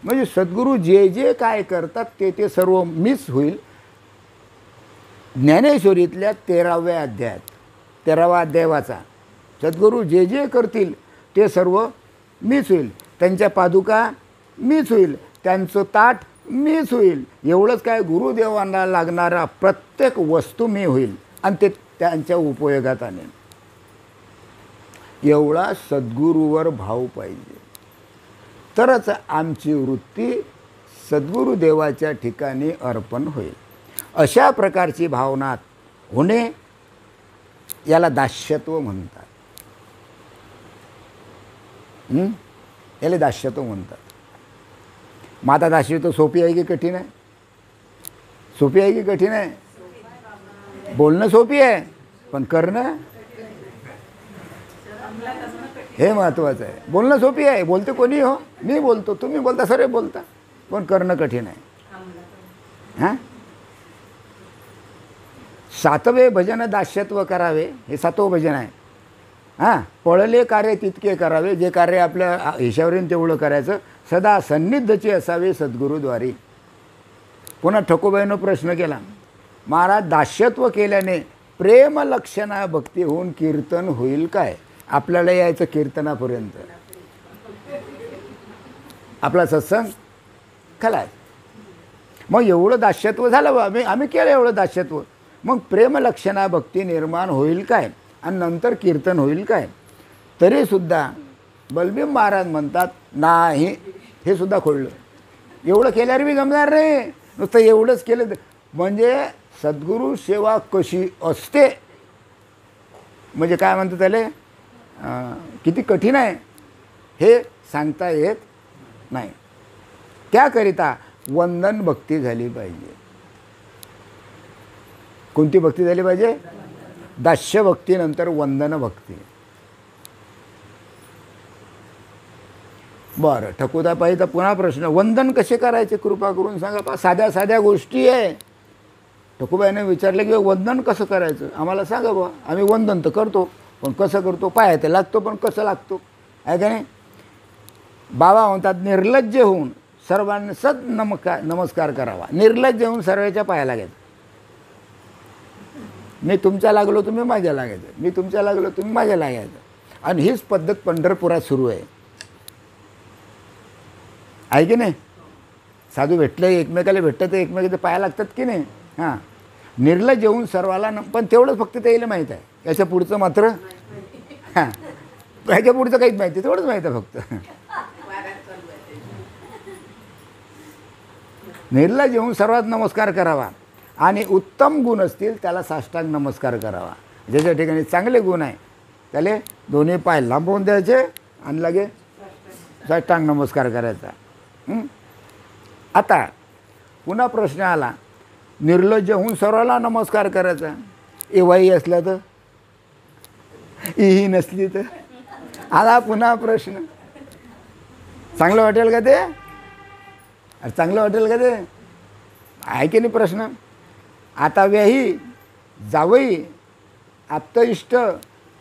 म्हणजे सद्गुरू जे जे काय करतात ते सर्व मीच होईल. ज्ञानेश्वरीतल्या 13व्या अध्यायात, 13वा अध्याय वाचा. सद्गुरू जे जे करतील ते सर्व मीच होईल. त्यांच्या पादुका मीच होईल, त्यांचं ताट मीच होईल. एवढंच काय, गुरुदेवांना लागणारा प्रत्येक वस्तू मी होईल आणि ते त्यांच्या उपयोगात आणेन. एवढा सद्गुरूवर भाव पाहिजे, तरच आमची वृत्ती सद्गुरुदेवाच्या ठिकाणी अर्पण होईल. अशा प्रकारची भावना होणे याला दास्यत्व म्हणतात. याला दास्यत्व म्हणतात. मग आता दास्यत्व सोपी आहे की कठीण आहे? सोपी आहे की कठीण आहे? बोलणं सोपी आहे, पण करणं हे महत्त्वाचं आहे. बोलणं सोपी आहे, बोलते कोणी हो, मी बोलतो, तुम्ही बोलता, सर्व बोलता, पण करणं कठीण आहे. हां, 7वे भजन दास्यत्व करावे, हे 7वं भजन आहे. हां, पळले कार्य तितके करावे, जे कार्य आपल्या हिशावरील तेवढं करायचं. सदा सन्निधचे असावे सद्गुरूद्वारी. पुन्हा ठकोबाईनं प्रश्न केला, महाराज दास्यत्व केल्याने प्रेम लक्षणा भक्ती होऊन कीर्तन होईल काय? आपल्याला यायचं कीर्तनापर्यंत, आपला सत्संग खलाय. मग एवढं दास्यत्व झालं, आम्ही केलं एवढं दास्यत्व, मग प्रेमलक्षणा भक्ती निर्माण होईल काय आणि नंतर कीर्तन होईल काय? तरीसुद्धा बलबीर महाराज म्हणतात नाही, हे सुद्धा खोडलं. एवढं केल्यावर बी जमणार नाही. नुसतं एवढंच केलं म्हणजे सद्गुरू सेवा कशी असते, म्हणजे काय म्हणतात त्याला, किती कठीण आहे हे सांगता येत नाही. त्याकरिता वंदन भक्ती झाली पाहिजे. कोणती भक्ती झाली पाहिजे? दास्य भक्तीनंतर वंदन भक्ती. बरं, ठकुतापाईचा पुन्हा प्रश्न, वंदन कसे करायचे कृपा करून सांगा. साध्या साध्या गोष्टी आहे, ठकूबाईने विचारलं की वंदन कसं करायचं, आम्हाला सांगा बुवा. आम्ही वंदन तर करतो, पण कसं करतो, पाया तर लागतो, पण कसं लागतो आहे का नाही. बाबा म्हणतात निर्लज्ज होऊन सर्वांनी नमस्कार करावा. निर्लज्ज होऊन सर्वांच्या पाया लागायचं. मी तुमच्या लागलो तुम्ही माझ्या लागायचं, मी तुमच्या लागलो तुम्ही माझ्या लागायचं. आणि हीच पद्धत पंढरपुरात सुरू आहे की नाही. साधू भेटलं एकमेकाला भेटतं तर एकमेकाचे पाया लागतात की नाही. हां, निर्लज्ज होऊन सर्वाला पण तेवढंच फक्त त्याला माहीत आहे. याच्या पुढचं मात्र हां, ह्याच्या पुढचं काहीच माहिती, तेवढंच माहीत आहे फक्त. निर्लज्ज होऊन सर्वात नमस्कार करावा आणि उत्तम गुण असतील त्याला साष्टांग नमस्कार करावा. ज्याच्या ठिकाणी चांगले गुण आहे त्याला दोन्ही पाय लांबवून द्यायचे आणि लगे साष्टांग नमस्कार करायचा. आता पुन्हा प्रश्न आला, निर्लज्ज होऊन सर्वाला नमस्कार करायचा. एवाई असला तर, ही नसली तर. आला पुन्हा प्रश्न, चांगलं वाटेल का ते? अरे चांगलं वाटेल का ते? आहे की नाही प्रश्न. आता व्याही जावई आप्तइष्ट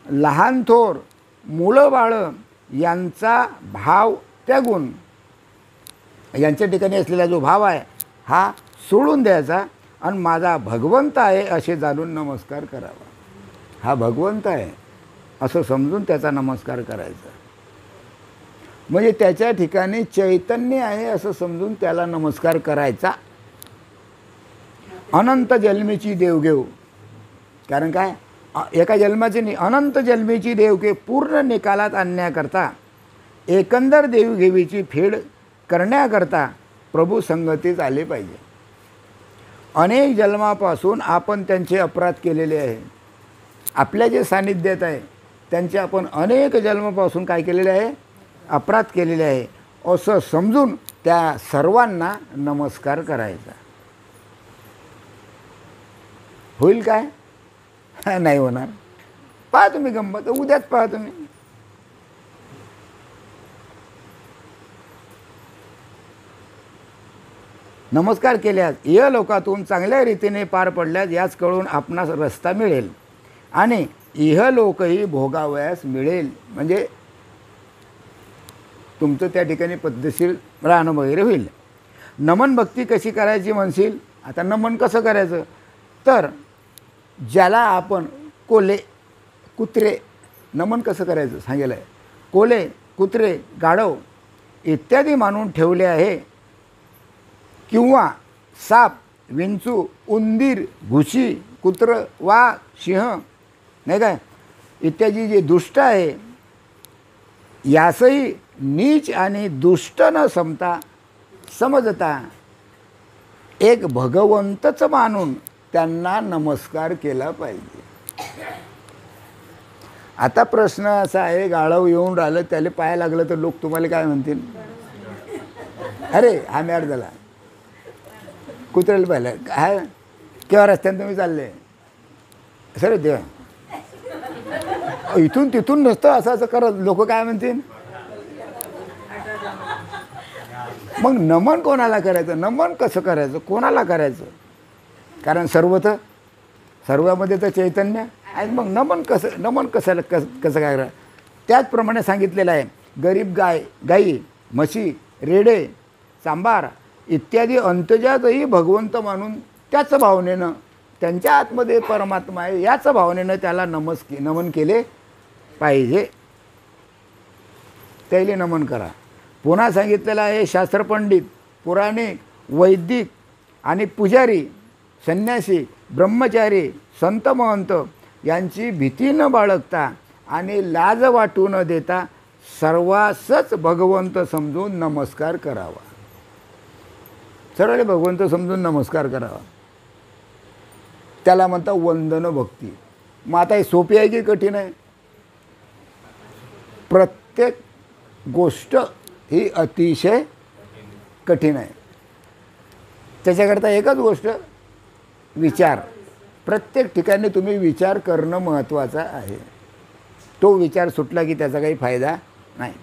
लहान थोर मुलं बाळं यांचा भाव त्यागून यांच्या ठिकाणी असलेला जो भाव आहे हा सोडून द्यायचा आणि माझा भगवंत आहे असे जाणून नमस्कार करावा. हा भगवंत आहे असं समजून त्याचा नमस्कार करायचा. म्हणजे त्याच्या ठिकाणी चैतन्य आहे असं समजून त्याला नमस्कार करायचा. अनंत जन्मीची देवघेव, कारण काय एका जन्माची नाही, अनंत जन्मीची देवघेव पूर्ण निकालात आणण्याकरता एकंदर देवघेवीची फेड करण्याकरता प्रभू संगतीत आले पाहिजे. अनेक जन्मापासून आपण त्यांचे अपराध केलेले आहे. आपल्या जे सानिध्यात आहे त्यांचे आपण अनेक जन्मापासून काय केलेले आहे, अपराध केलेले आहे असं समजून त्या सर्वांना नमस्कार करायचा. होईल काय? नाही होणार. पहा तुम्ही गंमत, उद्याच पहा तुम्ही. नमस्कार केल्यास या लोकातून चांगल्या रीतीने पार पडल्यास याच कळून आपणास रस्ता मिळेल आणि इहलोकही भोगावयास मिळेल. म्हणजे तुमचं त्या ठिकाणी पद्धतशीर राहणं वगैरे होईल. नमन भक्ती कशी करायची म्हणशील. आता नमन कसं करायचं तर ज्याला आपण कोले कुत्रे नमन कसं करायचं सांगितलं आहे. कोले कुत्रे गाढव इत्यादी मानून ठेवले आहे किंवा साप विंचू उंदीर घुशी कुत्र वाघ सिंह नाही काय इत्यादी जे दुष्ट आहे यासही नीच आणि दुष्ट न समजता एक भगवंतच मानून त्यांना नमस्कार केला पाहिजे. आता प्रश्न असा आहे, गाढव येऊन राहिलं त्याला पाय लागलं तर लोक तुम्हाला काय म्हणतील. अरे हा मॅड झाला, कुत्र्याला पाहिलं काय केव्हा रस्त्याने तुम्ही चालले सर देवा इथून तिथून नसतं असं असं करत लोक काय म्हणतील. मग नमन कोणाला करायचं, नमन कसं करायचं, कोणाला करायचं. कारण सर्वामध्ये तर चैतन्य आहे. मग नमन कसं काय करा. त्याचप्रमाणे सांगितलेलं आहे. गरीब गाई म्हशी रेडे सांबार इत्यादी अंतजातही भगवंत मानून त्याच भावनेनं त्यांच्या आतमध्ये परमात्मा आहे याच भावनेनं त्याला नमन केले पाहिजे. त्याला नमन करा. पुन्हा सांगितलेलं आहे शास्त्रपंडित पुराणिक वैदिक आणि पुजारी संन्यासी ब्रह्मचारी संत महंत यांची भीती न बाळगता आणि लाज वाटू न देता सर्वांसच भगवंत समजून नमस्कार करावा. सरळ भगवंत समजून नमस्कार करावा. त्याला म्हणतात वंदन भक्ती. मग आता हे सोपी आहे की कठीण आहे. प्रत्येक गोष्ट ही अतिशय कठीण आहे. त्याच्याकरता एकच गोष्ट विचार. प्रत्येक ठिकाणी तुम्ही विचार करणं महत्त्वाचं आहे. तो विचार सुटला की त्याचा काही फायदा नाही.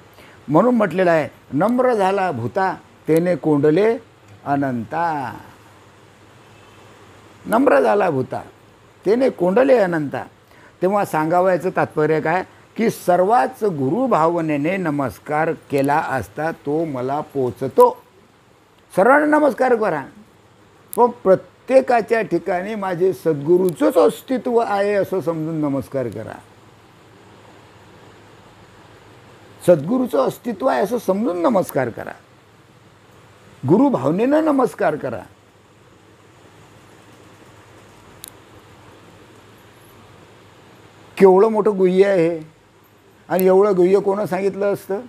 म्हणून म्हटलेलं आहे नम्र झाला भूता तेने कोंडले अनंता. नम्र झाला भूता तेने कोंडले अनंता. तेव्हा सांगावयाचं तात्पर्य काय की सर्वाच गुरुभावनेने नमस्कार केला असता तो मला पोचतो. सर्वांना नमस्कार करा, पण प्रत्येकाच्या ठिकाणी माझे सद्गुरूचंच अस्तित्व आहे असं समजून नमस्कार करा. सद्गुरूचं अस्तित्व आहे असं समजून नमस्कार करा. गुरुभावनेनं नमस्कार करा. केवढं मोठं गुह्य आहे हे, आणि एवढं गुह्य कोणं सांगितलं असतं?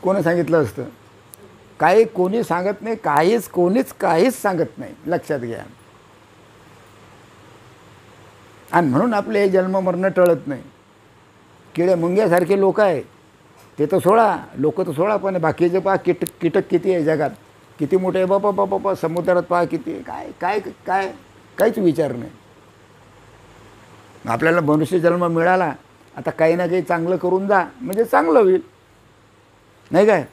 कोणं सांगितलं असतं? काही कोणी सांगत नाही, कोणीच काहीच सांगत नाही, लक्षात घ्या. आणि म्हणून आपले हे जन्म मरण टळत नाही. किडे मुंग्यासारखे लोक आहे ते तर सोडा, लोक तर सोडा, पण बाकीचे पहा कीटक किती आहे जगात, किती मोठे आहे बापा बापा बापा. समुद्रात पहा किती, काय काय काय काहीच विचार नाही. आपल्याला मनुष्य जन्म मिळाला, आता काही ना काही चांगलं करून जा म्हणजे चांगलं होईल, नाही काय?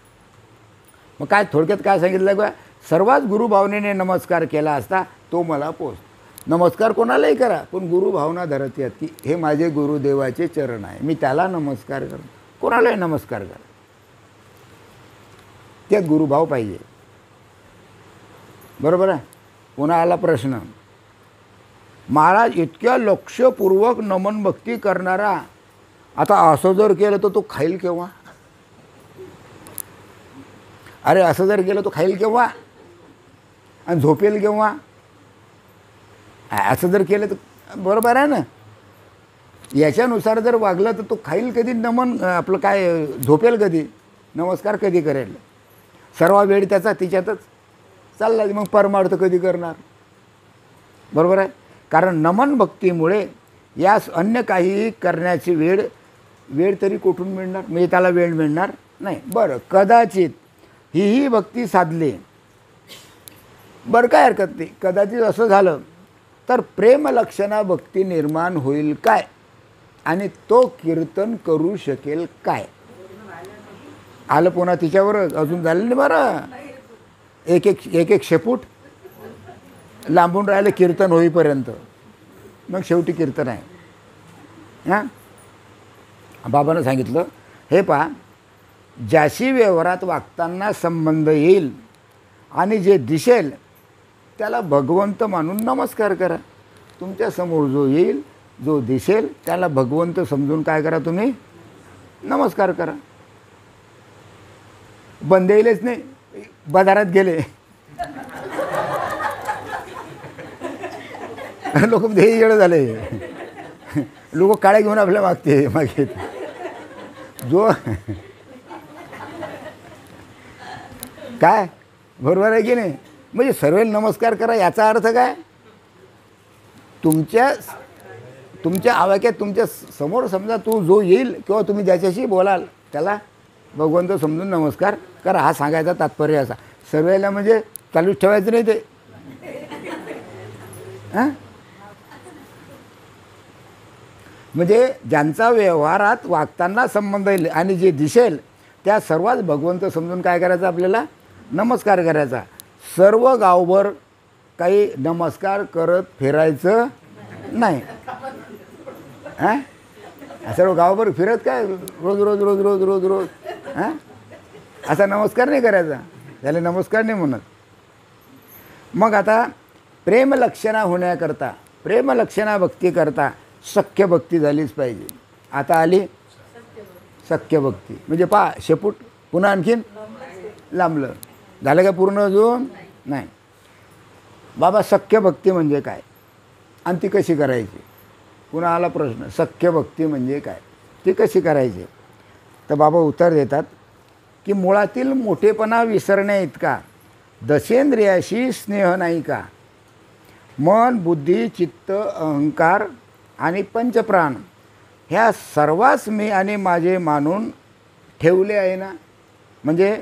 मग काय थोडक्यात काय सांगितलं का, सर्वात गुरुभावनेने नमस्कार केला असता तो मला पोच. नमस्कार कोणालाही करा, पण गुरुभावना धरत यात की हे माझे गुरुदेवाचे चरण आहे, मी त्याला नमस्कार करतो. कोणालाही नमस्कार करा, त्यात गुरुभाव पाहिजे. बरोबर आहे. पुन्हा आला प्रश्न, महाराज इतक्या लक्षपूर्वक नमन भक्ती करणारा, आता असं जर केलं तर तो खाईल केव्हा? अरे असं जर केलं तो खाईल केव्हा आणि झोपेल केव्हा? असं जर केलं तर बरोबर आहे ना. याच्यानुसार जर वागलं तर तो खाईल कधी, नमन आपलं काय झोपेल कधी, नमस्कार कधी करेल? सर्व वेळ त्याचा तिच्यातच चालला, मग परमार्थ कधी करणार? बरोबर आहे. कारण नमन भक्तीमुळे यास अन्य काही करण्याची वेळ तरी कुठून मिळणार? म्हणजे त्याला वेळ मिळणार नाही. बरं, कदाचित ही भक्ती साधली, बरं काय हरकत नाही, कदाचित असं झालं तर प्रेमलक्षणा भक्ती निर्माण होईल काय, आणि तो कीर्तन करू शकेल काय? आलं पुन्हा तिच्यावरच. अजून झालं नाही बरं, एक शेपूट लांबून राहिलं कीर्तन होईपर्यंत, मग शेवटी कीर्तन आहे. हां, बाबानं सांगितलं, हे पहा, ज्याशी व्यवहारात वागताना संबंध येईल आणि जे दिसेल त्याला भगवंत मानून नमस्कार करा. तुमच्या समोर जो येईल, जो दिसेल त्याला भगवंत समजून काय करा, तुम्ही नमस्कार करा. बंद येईलच नाही, बाजारात गेले लोक हे येडं झाले, लोक काळे घेऊन आपल्या मागे जो काय, बरोबर आहे की नाही? म्हणजे सर्व नमस्कार करा याचा अर्थ काय? तुमच्या आवाक्यात तुमच्या समोर समजा तो जो येईल किंवा तुम्ही ज्याच्याशी बोलाल त्याला भगवंत समजून नमस्कार करा, हा सांगायचा तात्पर्य असा. सर्वेला म्हणजे चालूच ठेवायचं नाही ते. हां, म्हणजे ज्यांचा व्यवहारात वागताना संबंध येईल आणि जे दिसेल त्या सर्वात भगवंत समजून काय करायचं, आपल्याला नमस्कार करायचा. सर्व गावभर काही नमस्कार करत फिरायचं नाही. हां, सर्व गावभर फिरत काय रोज रोज रोज रोज रोज रोज हां, असा नमस्कार नाही करायचा, त्याला नमस्कार नाही म्हणत. मग आता प्रेमलक्षणा होण्याकरता, प्रेमलक्षणा भक्ती करता सख्य भक्ती झालीच पाहिजे. आता आली सख्य भक्ती, म्हणजे पहा शेपूट पुन्हा आणखीन लांबलं. झालं का पूर्ण? अजून नाही. बाबा सख्य भक्ती म्हणजे काय आणि ती कशी करायची? पुन्हा आला प्रश्न, सख्य भक्ती म्हणजे काय, ती कशी करायची? तर बाबा उत्तर देतात की मुळातील मोठेपणा विसरण्या इतका दशेंद्रियाशी स्नेह नाही का? मन, बुद्धी, चित्त, अहंकार आणि पंचप्राण ह्या सर्वांस मी आणि माझे मानून ठेवले आहे ना. म्हणजे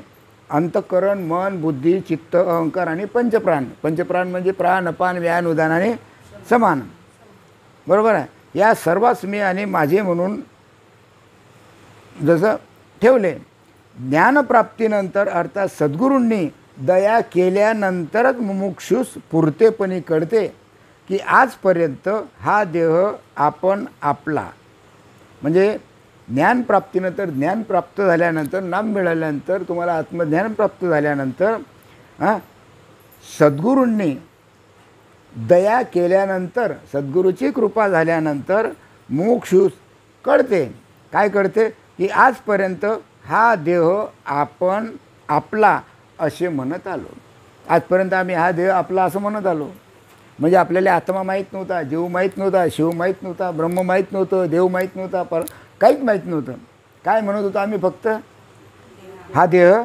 अंतःकरण, मन, बुद्धी, चित्त, अहंकार आणि पंचप्राण. पंचप्राण म्हणजे प्राण, अपान, व्यान, उदान आणि समान. बरोबर आहे. या सर्वांस मी आणि माझे म्हणून जसं ठेवले. ज्ञानप्राप्तीनंतर अर्थात सद्गुरूंनी दया केल्यानंतरच मुमुक्षूस पुरतेपणी कळते की आजपर्यंत हा देह आपण आपला, म्हणजे ज्ञानप्राप्तीनंतर, ज्ञान प्राप्त झाल्यानंतर, नाम मिळाल्यानंतर, तुम्हाला आत्मज्ञान प्राप्त झाल्यानंतर सद्गुरूंनी दया केल्यानंतर, सद्गुरूची कृपा झाल्यानंतर मुमुक्षूस कळते. काय कळते? की आजपर्यंत हा देह आपण आपला असे म्हणत आलो. आजपर्यंत आम्ही हा देह आपला असं म्हणत आलो. म्हणजे आपल्याला आत्मा माहीत नव्हता, जीव माहीत नव्हता, शिव माहीत नव्हता, ब्रह्म माहीत नव्हतं, देव माहीत नव्हता, काहीच माहीत नव्हतं. काय म्हणत होतो आम्ही? फक्त हा देह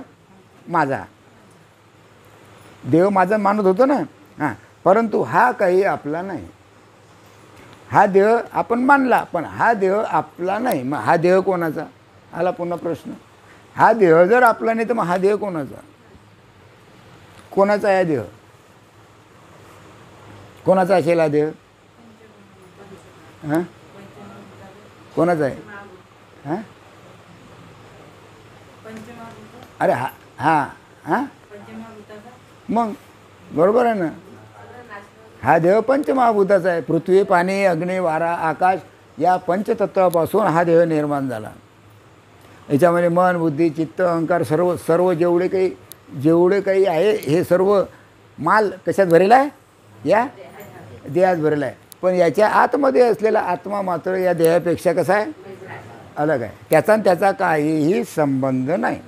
माझा, देव माझा मानत होतो ना. हां, परंतु हा काही आपला नाही. हा देह आपण मानला, पण हा देह आपला नाही. मग हा देह कोणाचा? आला पुन्हा प्रश्न. हा देह जर आपला नाही तर मग हा देह कोणाचा? कोणाचा आहे देह? कोणाचा असेल हा देह? हां, कोणाचा आहे? हां, अरे हा हां हां मग बरोबर आहे ना. हा देह पंचमहाभूताचा आहे. पृथ्वी, पाणी, अग्नी, वारा, आकाश या पंचतत्वापासून हा देह निर्माण झाला. याच्यामध्ये मन, बुद्धी, चित्त, अहंकार सर्व सर्व जेवढे काही आहे हे सर्व माल कशात भरेला आहे? या देहात भरेला आहे. पण याच्या आतमध्ये असलेला आत्मा मात्र या देहापेक्षा कसा आहे? अलग आहे. त्याचा आणि त्याचा काहीही संबंध नाही.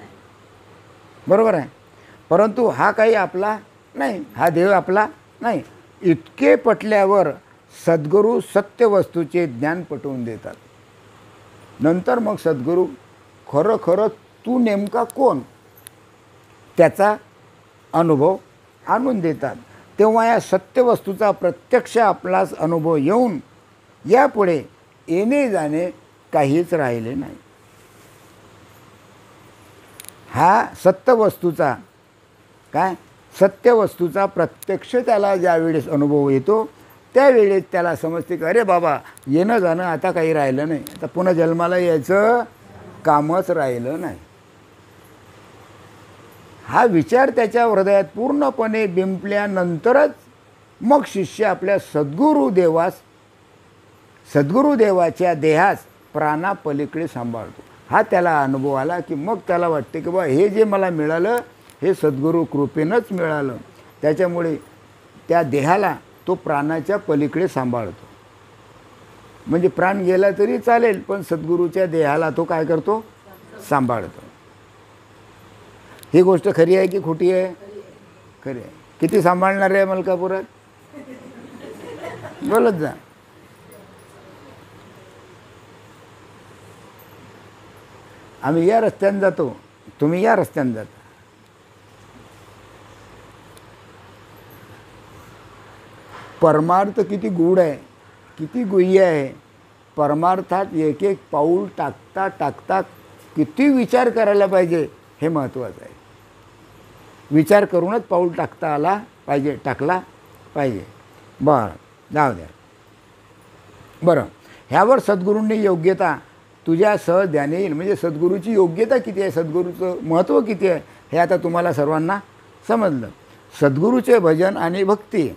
बरोबर आहे. परंतु हा काही आपला नाही, हा देह आपला नाही. इतके पटल्यावर सद्गुरू सत्य वस्तूचे ज्ञान पटवून देतात. नंतर मग सद्गुरू खरं खरं तू नेमका कोण त्याचा अनुभव आणून देतात. तेव्हा या सत्यवस्तूचा प्रत्यक्ष आपलाच अनुभव येऊन यापुढे येणे जाणे काहीच राहिले नाही. हा सत्यवस्तूचा काय? सत्यवस्तूचा प्रत्यक्ष त्याला ज्यावेळेस अनुभव येतो त्यावेळेस त्याला समजते की अरे बाबा, येणं जाणं आता काही राहिलं नाही, आता पुन्हा जन्माला यायचं कामच राहिलं नाही. हा विचार त्याच्या हृदयात पूर्णपणे बिंबल्यानंतरच मग शिष्य आपल्या सद्गुरुदेवाच्या देहास प्राणापलीकडे सांभाळतो. हा त्याला अनुभव आला की मग त्याला वाटते की बा हे जे मला मिळालं हे सद्गुरू कृपेनंच मिळालं. त्याच्यामुळे त्या देहाला तो प्राणाच्या पलीकडे सांभाळतो. म्हणजे प्राण गेला तरी चालेल, पण सद्गुरूच्या देहाला तो काय करतो? सांभाळतो. ही गोष्ट खरी आहे की खोटी आहे? खरी आहे. किती सांभाळणार आहे मलकापुरात? बोलत जा. आम्ही या रस्त्याने जातो, तुम्ही या रस्त्याने जाता. परमार्थ किती गूढ आहे, किती गुह्य आहे. परमार्थात एक एक पाऊल टाकता टाकता किती विचार करायला पाहिजे हे महत्त्वाचं आहे. विचार करूनच पाऊल टाकता आला पाहिजे, टाकला पाहिजे. बरं, जाऊ द्या. बरं, ह्यावर सद्गुरूंनी योग्यता तुझ्यासह ध्यान येईल. म्हणजे सद्गुरूची योग्यता किती आहे, सद्गुरूचं महत्त्व किती आहे हे आता तुम्हाला सर्वांना समजलं. सद्गुरूचे भजन आणि भक्ती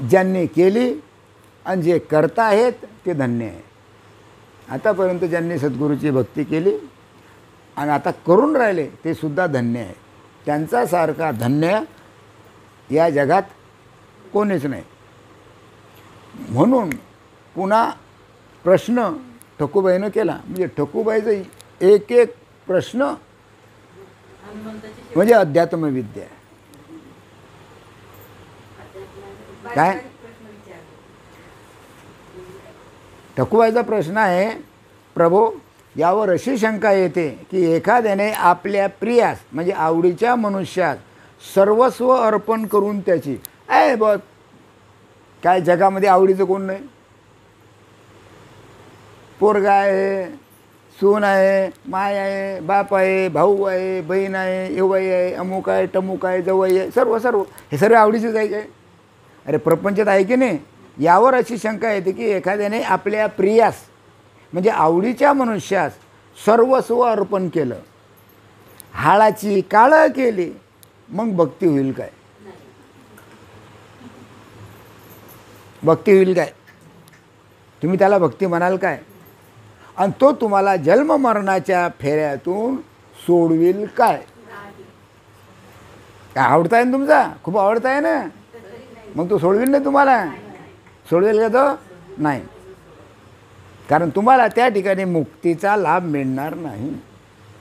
ज्यांनी केली आणि जे करता आहेत ते धन्य आहे. आतापर्यंत ज्यांनी सद्गुरूची भक्ती केली आणि आता करून राहिले ते सुद्धा धन्य आहे. त्यांच्यासारखा धन्य या जगात कोणीच नाही. म्हणून पुन्हा प्रश्न ठकूबाईनं केला. म्हणजे ठकूबाईचं एक एक प्रश्न म्हणजे अध्यात्मविद्या. काय ठकूबाईचा प्रश्न आहे, प्रभो यावर अशी शंका येते की एखाद्याने आपल्या प्रियास म्हणजे आवडीच्या मनुष्यात सर्वस्व अर्पण करून त्याची बस काय जगामध्ये आवडीचं कोण नाही. पोरगा आहे, सून आहे, माय आहे, बाप आहे, भाऊ आहे, बहीण आहे, एवई आहे, अमुक आहे, टमुक आहे, जवई आहे, सर्व हे सर्व आवडीचेच आहे काय? अरे प्रपंचात आहे की नाही. यावर अशी शंका येते की एखाद्याने आपल्या प्रियास म्हणजे आवडीच्या मनुष्यास सर्वस्व अर्पण केलं हाळाची काळं केली, मग भक्ती होईल काय? भक्ती होईल काय? तुम्ही त्याला भक्ती म्हणाल काय? आणि तो तुम्हाला जन्म मरणाच्या फेऱ्यातून सोडविल काय? काय आवडताय ना तुमचा? खूप आवडताय ना, मग तो सोडविल ना तुम्हाला? सोडवेल का तो? नाही. कारण तुम्हाला त्या ठिकाणी मुक्तीचा लाभ मिळणार नाही,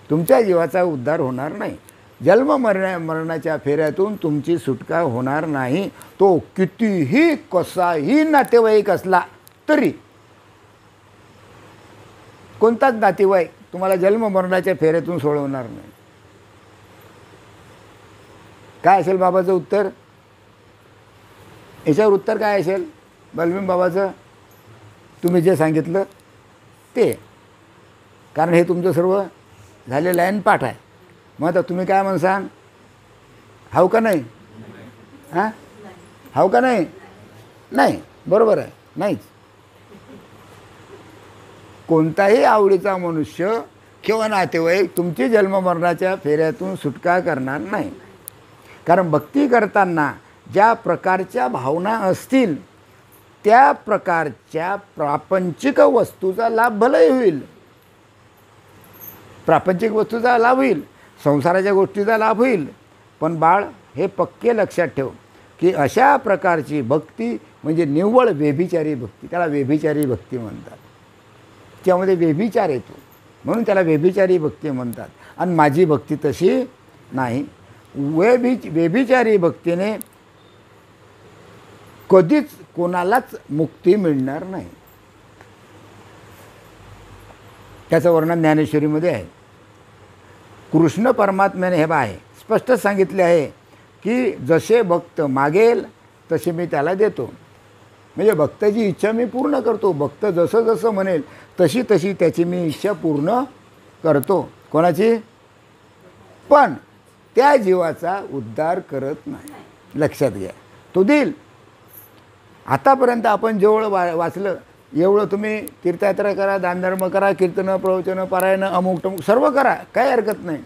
तुमच्या जीवाचा उद्धार होणार नाही, जन्म मरणाच्या फेऱ्यातून तुमची सुटका होणार नाही. तो कितीही कसाही नातेवाईक असला तरी, कोणताच नातेवाईक तुम्हाला जन्म मरणाच्या फेऱ्यातून सोडवणार नाही. काय असेल बाबाचं उत्तर? याच्यावर उत्तर काय असेल बलभीम बाबाचं? तुम्ही जे सांगितलं ते. कारण हे तुमचं सर्व झालेलं आहे आणि पाठ आहे. मग आता तुम्ही काय म्हणसान? हाव का नाही? हां, हाव का नाही? नाही, बरोबर आहे, नाहीच. कोणताही आवडीचा मनुष्य किंवा नातेवाईक तुमची जन्ममरणाच्या फेऱ्यातून सुटका करणार नाही. कारण भक्ती करताना ज्या प्रकारच्या भावना असतील त्या प्रकारच्या प्रापंचिक वस्तूचा लाभ भलेही होईल, प्रापंचिक वस्तूचा लाभ होईल, संसाराच्या गोष्टीचा लाभ होईल, पण बाळ हे पक्के लक्षात ठेव की अशा प्रकारची भक्ती म्हणजे निव्वळ व्यभिचारी भक्ती, त्याला व्यभिचारी भक्ती म्हणतात. त्यामध्ये व्यभिचार येतो म्हणून त्याला व्यभिचारी भक्ती म्हणतात. आणि माझी भक्ती तशी नाही. व्यभिचारी भक्तीने कधीच कोणालाच मुक्ती मिळणार नाही. त्याचं वर्णन ज्ञानेश्वरीमध्ये आहे. कृष्ण परमात्म्याने हे आहे स्पष्ट सांगितले आहे की जसे भक्त मागेल तसे मी त्याला देतो. म्हणजे भक्ताची इच्छा मी पूर्ण करतो. भक्त जसं जसं म्हणेल तशी तशी त्याची मी इच्छा पूर्ण करतो. कोणाची? पण त्या जीवाचा उद्धार करत नाही. लक्षात घ्या, तो देईल. आतापर्यंत आपण जेवढं वाचलं एवढं तुम्ही तीर्थयात्रा करा, दानधर्म करा, कीर्तनं, प्रवचनं, पारायणं, अमुक टमुक सर्व करा, काही हरकत नाही.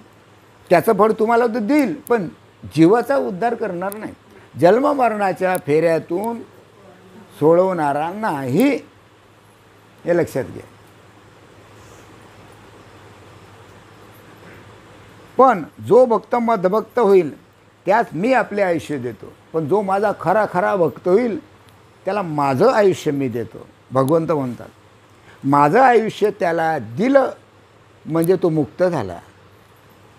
त्याचं फळ तुम्हाला तर देईल, पण जीवाचा उद्धार करणार नाही, जन्म मरणाच्या फेऱ्यातून सोडवणारा नाही, हे लक्षात घ्या. पण जो भक्त मदभक्त होईल त्यास मी आपले आयुष्य देतो. पण जो माझा खरा खरा भक्त होईल त्याला माझं आयुष्य मी देतो. भगवंत म्हणतात माझं आयुष्य त्याला दिलं म्हणजे तो मुक्त झाला.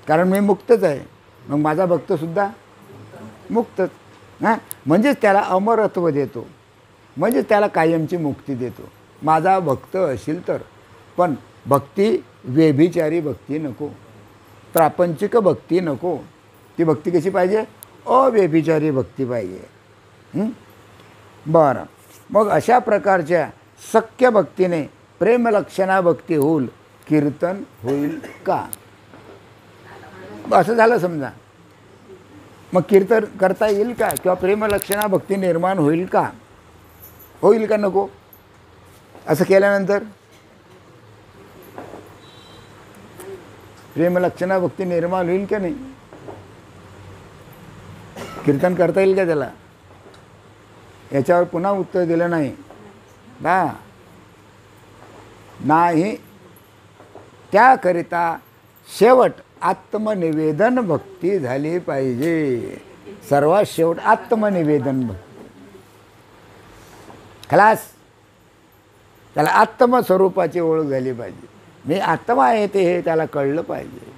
कारण मी मुक्तच आहे, मग माझा भक्तसुद्धा मुक्तच. हां, म्हणजेच त्याला अमरत्व देतो, म्हणजेच त्याला कायमची मुक्ती देतो माझा भक्त असेल तर. पण भक्ती व्यभिचारी भक्ती नको, प्रापंचिक भक्ती नको. ती भक्ती कशी पाहिजे? अव्यभिचारी भक्ती पाहिजे. बरं, मग अशा प्रकारच्या सख्य भक्तीने प्रेमलक्षणा भक्ती होईल, कीर्तन होईल का? असं झालं समजा, मग कीर्तन करता येईल का? किंवा प्रेमलक्षणा भक्ती निर्माण होईल का? होईल का नको? असं केल्यानंतर प्रेमलक्षणा भक्ती निर्माण होईल का नाही? कीर्तन करता येईल का त्याला? याच्यावर पुन्हा उत्तर दिलं नाही नाही. त्याकरिता शेवट आत्मनिवेदन भक्ती झाली पाहिजे. सर्वात शेवट आत्मनिवेदन भक्ती. खलास, त्याला आत्मस्वरूपाची ओळख झाली पाहिजे. मी आत्मा आहे ते हे त्याला कळलं पाहिजे.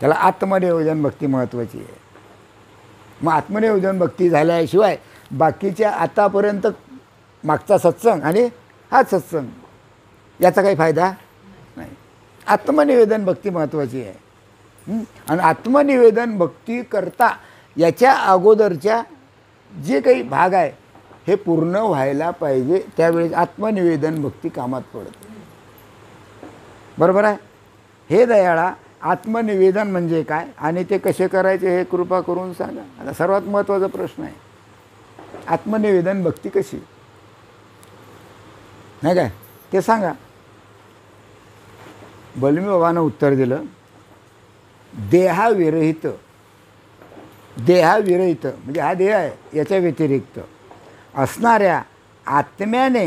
त्याला आत्मनिवेदन भक्ती महत्त्वाची आहे. मग आत्मनिवेदन भक्ती झाल्याशिवाय बाकीच्या आतापर्यंत मागचा सत्संग आणि हा सत्संग याचा काही फायदा नाही. आत्मनिवेदन भक्ती महत्त्वाची आहे. आणि आत्मनिवेदन भक्ती करता याच्या अगोदरच्या जे काही भाग आहे हे पूर्ण व्हायला पाहिजे. त्यावेळेस आत्मनिवेदन भक्ती कामात पडते. बरोबर आहे? हे दयाळा, आत्मनिवेदन म्हणजे काय आणि ते कसे करायचे हे कृपा करून सांगा. आता सर्वात महत्त्वाचा प्रश्न आहे, आत्मनिवेदन भक्ती कशी, नाही काय, ते सांगा. बलमी बाबानं उत्तर दिलं देहाविरहित, देहाविरहित म्हणजे हा देह आहे याच्या व्यतिरिक्त असणाऱ्या आत्म्याने,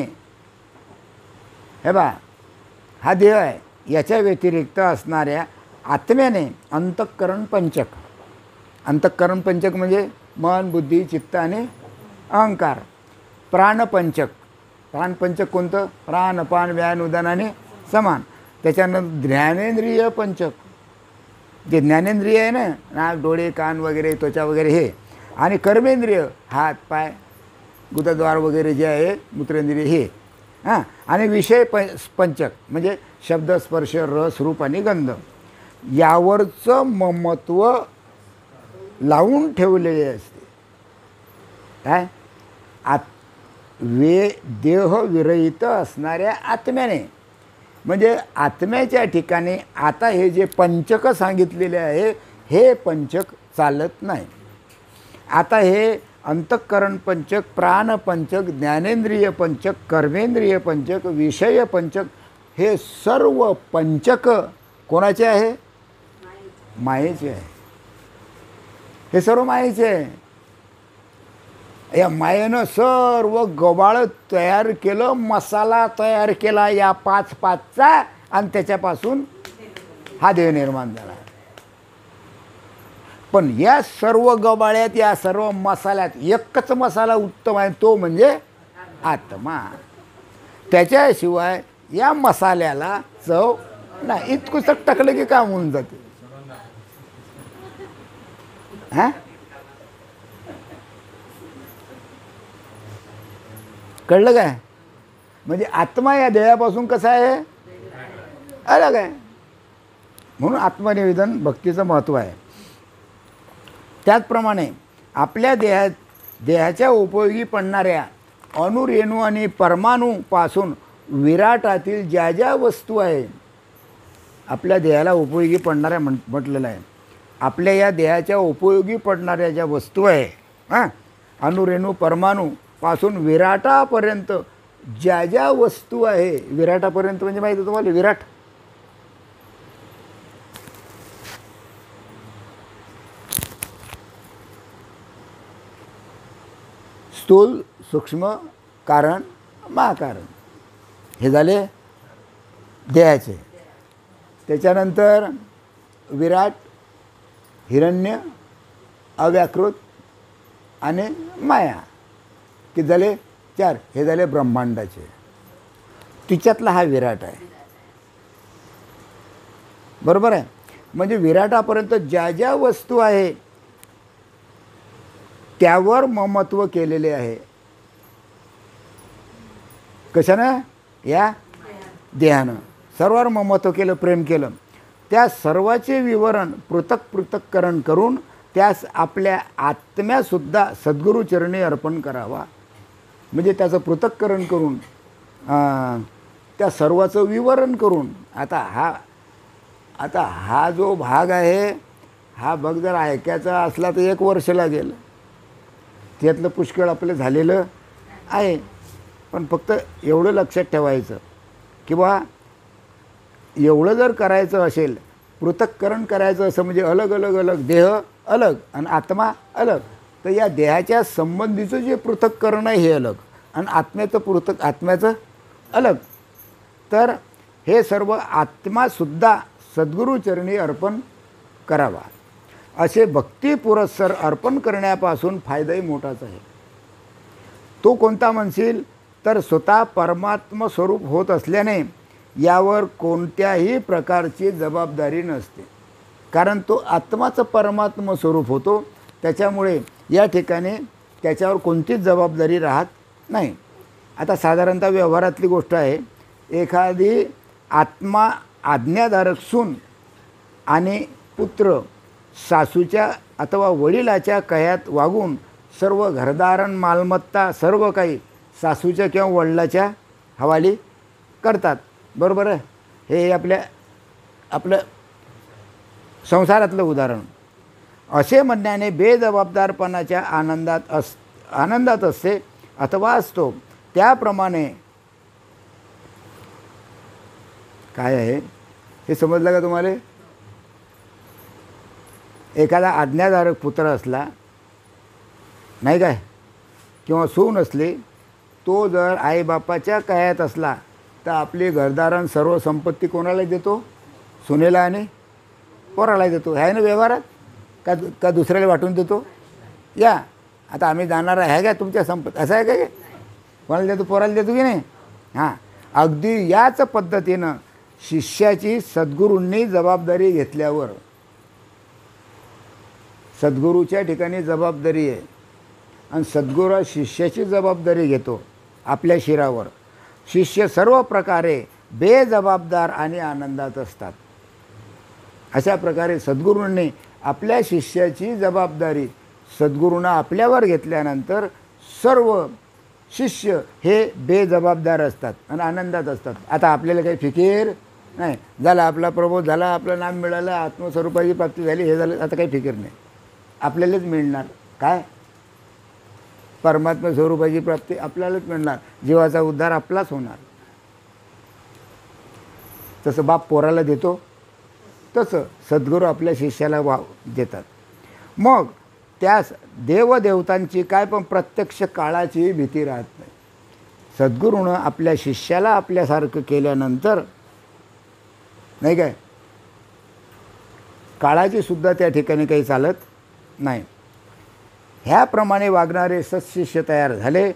हे बा हा देह आहे याच्या व्यतिरिक्त असणाऱ्या आत्म्याने अंतःकरण पंचक, अंतःकरण पंचक म्हणजे मन, बुद्धी, चित्त आणि अहंकार. प्राणपंचक, प्राणपंचक कोणतं? प्राण, अपान, व्यान, उदान आणि समान. त्याच्यानंतर ज्ञानेंद्रिय पंचक, जे ज्ञानेंद्रिय आहे ना, नाक, डोळे, कान वगैरे, त्वचा वगैरे हे, आणि कर्मेंद्रिय हात, पाय, गुदद्वार वगैरे जे आहे, मूत्रेंद्रिय हे, हां, आणि विषय पंचक म्हणजे शब्द, स्पर्श, रस, रूप आणि गंध. यावरचं ममत्व लावून ठेवलेले असते. काय? देह विरहित असणाऱ्या आत्म्याने, म्हणजे आत्म्याच्या ठिकाणी आता हे जे पंचक सांगितलेले आहे हे पंचक चालत नाही. आता हे अंतःकरण पंचक, प्राणपंचक, ज्ञानेंद्रिय पंचक, कर्मेंद्रिय पंचक, विषय पंचक हे सर्व पंचक कोणाचे आहे? मायेचे आहे. हे सर्व मायेचे आहे. या मायेनं सर्व गबाळ तयार केलं, मसाला तयार केला या 5-5चा, आणि त्याच्यापासून हा देह निर्माण झाला. पण या सर्व गबाळ्यात, या सर्व मसाल्यात एकच मसाला उत्तम आहे, तो म्हणजे आत्मा. त्याच्याशिवाय या मसाल्याला चव नाही. इतकंच टाकलं की काम होऊन जाते. हां, कळलं काय? म्हणजे आत्मा या देहापासून कसा आहे? अलग आहे. म्हणून आत्मनिवेदन भक्तीचं महत्त्व आहे. त्याचप्रमाणे आपल्या देहाच्या उपयोगी पडणाऱ्या अणुरेणू आणि परमाणूपासून विराटातील ज्या ज्या वस्तू आहे, आपल्या देहाला उपयोगी पडणाऱ्या म्हटलेलं आहे. आपल्या या देहाच्या उपयोगी पडणाऱ्या ज्या वस्तू आहे, हां, अणुरेणू परमाणूपासून विराटापर्यंत ज्या ज्या वस्तू आहे, विराटापर्यंत म्हणजे माहिती आहे तुम्हाला? विराट स्थूल, सूक्ष्म, कारण, महाकारण हे झाले देहाचे. त्याच्यानंतर विराट, हिरण्य, अव्याकृत आणि माया किती झाले? 4. हे झाले ब्रह्मांडाचे. तिच्यातला हा विराट आहे. बरोबर आहे? म्हणजे विराटापर्यंत ज्या ज्या वस्तू आहे त्यावर ममत्व केलेले आहे. कशानं? या देहानं सर्वावर ममत्व केलं, प्रेम केलं. त्या सर्वाचे विवरण पृथक्करण करून त्यास आपल्या आत्म्यासुद्धा सद्गुरूचरणी अर्पण करावा. म्हणजे त्याचं पृथक्करण करून त्या सर्वाचं विवरण करून, आता हा जो भाग आहे, हा भाग जर ऐकायचा असला तर 1 वर्ष लागेल. त्यातलं पुष्कळ आपलं झालेलं आहे. पण फक्त एवढं लक्षात ठेवायचं की बा एवढं जर करायचं असेल, पृथक्करण करायचं असं म्हणजे अलग अलग अलग, देह अलग आणि आत्मा अलग, तर या देहाच्या संबंधीचं जे पृथक्करण आहे हे अलग आणि आत्म्याचं अलग. तर हे सर्व आत्मासुद्धा सद्गुरूचरणी अर्पण करावा. असे भक्तिपुरस्सर अर्पण करण्यापासून फायदाही मोठाच आहे. तो कोणता म्हणशील तर स्वतः परमात्म स्वरूप होत असल्याने यावर कोणत्याही प्रकारची जबाबदारी नसते. कारण तो आत्माचं परमात्म स्वरूप होतो, त्याच्यामुळे या ठिकाणी त्याच्यावर कोणतीच जबाबदारी राहत नाही. आता साधारणतः व्यवहारातली गोष्ट आहे, एखादी आत्मा आज्ञाधारक सून आणि पुत्र सासूच्या अथवा वडिलाच्या कह्यात वागून सर्व घरदारण, मालमत्ता सर्व काही सासूच्या किंवा वडिलाच्या हवाली करतात. बरोबर आहे? हे आपलं संसारातलं उदाहरण. असे म्हणण्याने बेजबाबदारपणाच्या आनंदात असते अथवा असतो. त्याप्रमाणे काय आहे हे समजलं का तुम्हाला? एखादा आज्ञाधारक पुत्र असला नाही काय, किंवा सून असली, तो जर आईबापाच्या कयात असला तर आपली घरदारण सर्व संपत्ती कोणाला देतो? सुनेला आणि पोराला देतो. आहे ना व्यवहारात? का दुसऱ्याला वाटून देतो? या आता आम्ही जाणार आहे का तुमच्या संपत्ती, असं आहे काय? कोणाला देतो? पोराला देतो की नाही? हां, अगदी याच पद्धतीनं शिष्याची सद्गुरूंनी जबाबदारी घेतल्यावर, सद्गुरूच्या ठिकाणी जबाबदारी आहे आणि सद्गुरू शिष्याची जबाबदारी घेतो आपल्या शिरावर. शिष्य सर्व प्रकारे बेजबाबदार आणि आनंदात असतात. अशा प्रकारे सद्गुरूंनी आपल्या शिष्याची जबाबदारी सद्गुरूंना आपल्यावर घेतल्यानंतर सर्व शिष्य हे बेजबाबदार असतात आणि आनंदात असतात. आता आपल्याला काही फिकीर नाही, झाला आपला प्रबोध झाला, आपलं नाम मिळालं, आत्मस्वरूपाची प्राप्ती झाली, हे झालं, आता काही फिकीर नाही. आपल्यालाच मिळणार काय? परमात्मा स्वरूपाची प्राप्ती आपल्यालाच मिळणार, जीवाचा उद्धार आपलाच होणार. तसं बाप पोराला देतो तसं सद्गुरू आपल्या शिष्याला देतात. मग त्यास देवदेवतांची काय पण प्रत्यक्ष काळाची भीती राहत नाही. सद्गुरूनं आपल्या शिष्याला आपल्यासारखं केल्यानंतर नाही काय, काळाची सुद्धा त्या ठिकाणी काही चालत नाही. ह्याप्रमाणे वागणारे सत्शिष्य तयार झाले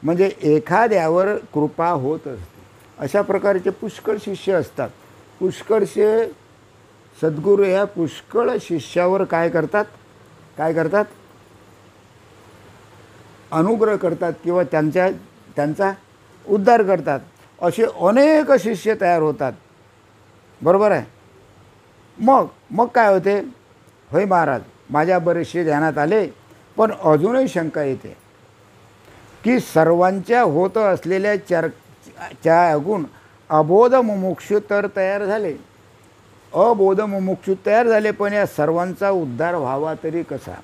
म्हणजे एखाद्यावर कृपा होत असते. अशा प्रकारचे पुष्कळ शिष्य असतात. पुष्कळशे सद्गुरू ह्या पुष्कळ शिष्यावर काय करतात? अनुग्रह करतात किंवा त्यांचा उद्धार करतात. असे अनेक शिष्य तयार होतात. बरोबर आहे? मग काय होते? होय महाराज, माझ्या बरेचसे ध्यानात आले, पण अजूनही शंका येते की सर्वांच्या होत असलेल्या चर्चेतून अबोध मुमुक्षु तर तयार झाले, अबोध मुमुक्षु तयार झाले, पण या सर्वांचा उद्धार व्हावा तरी कसा?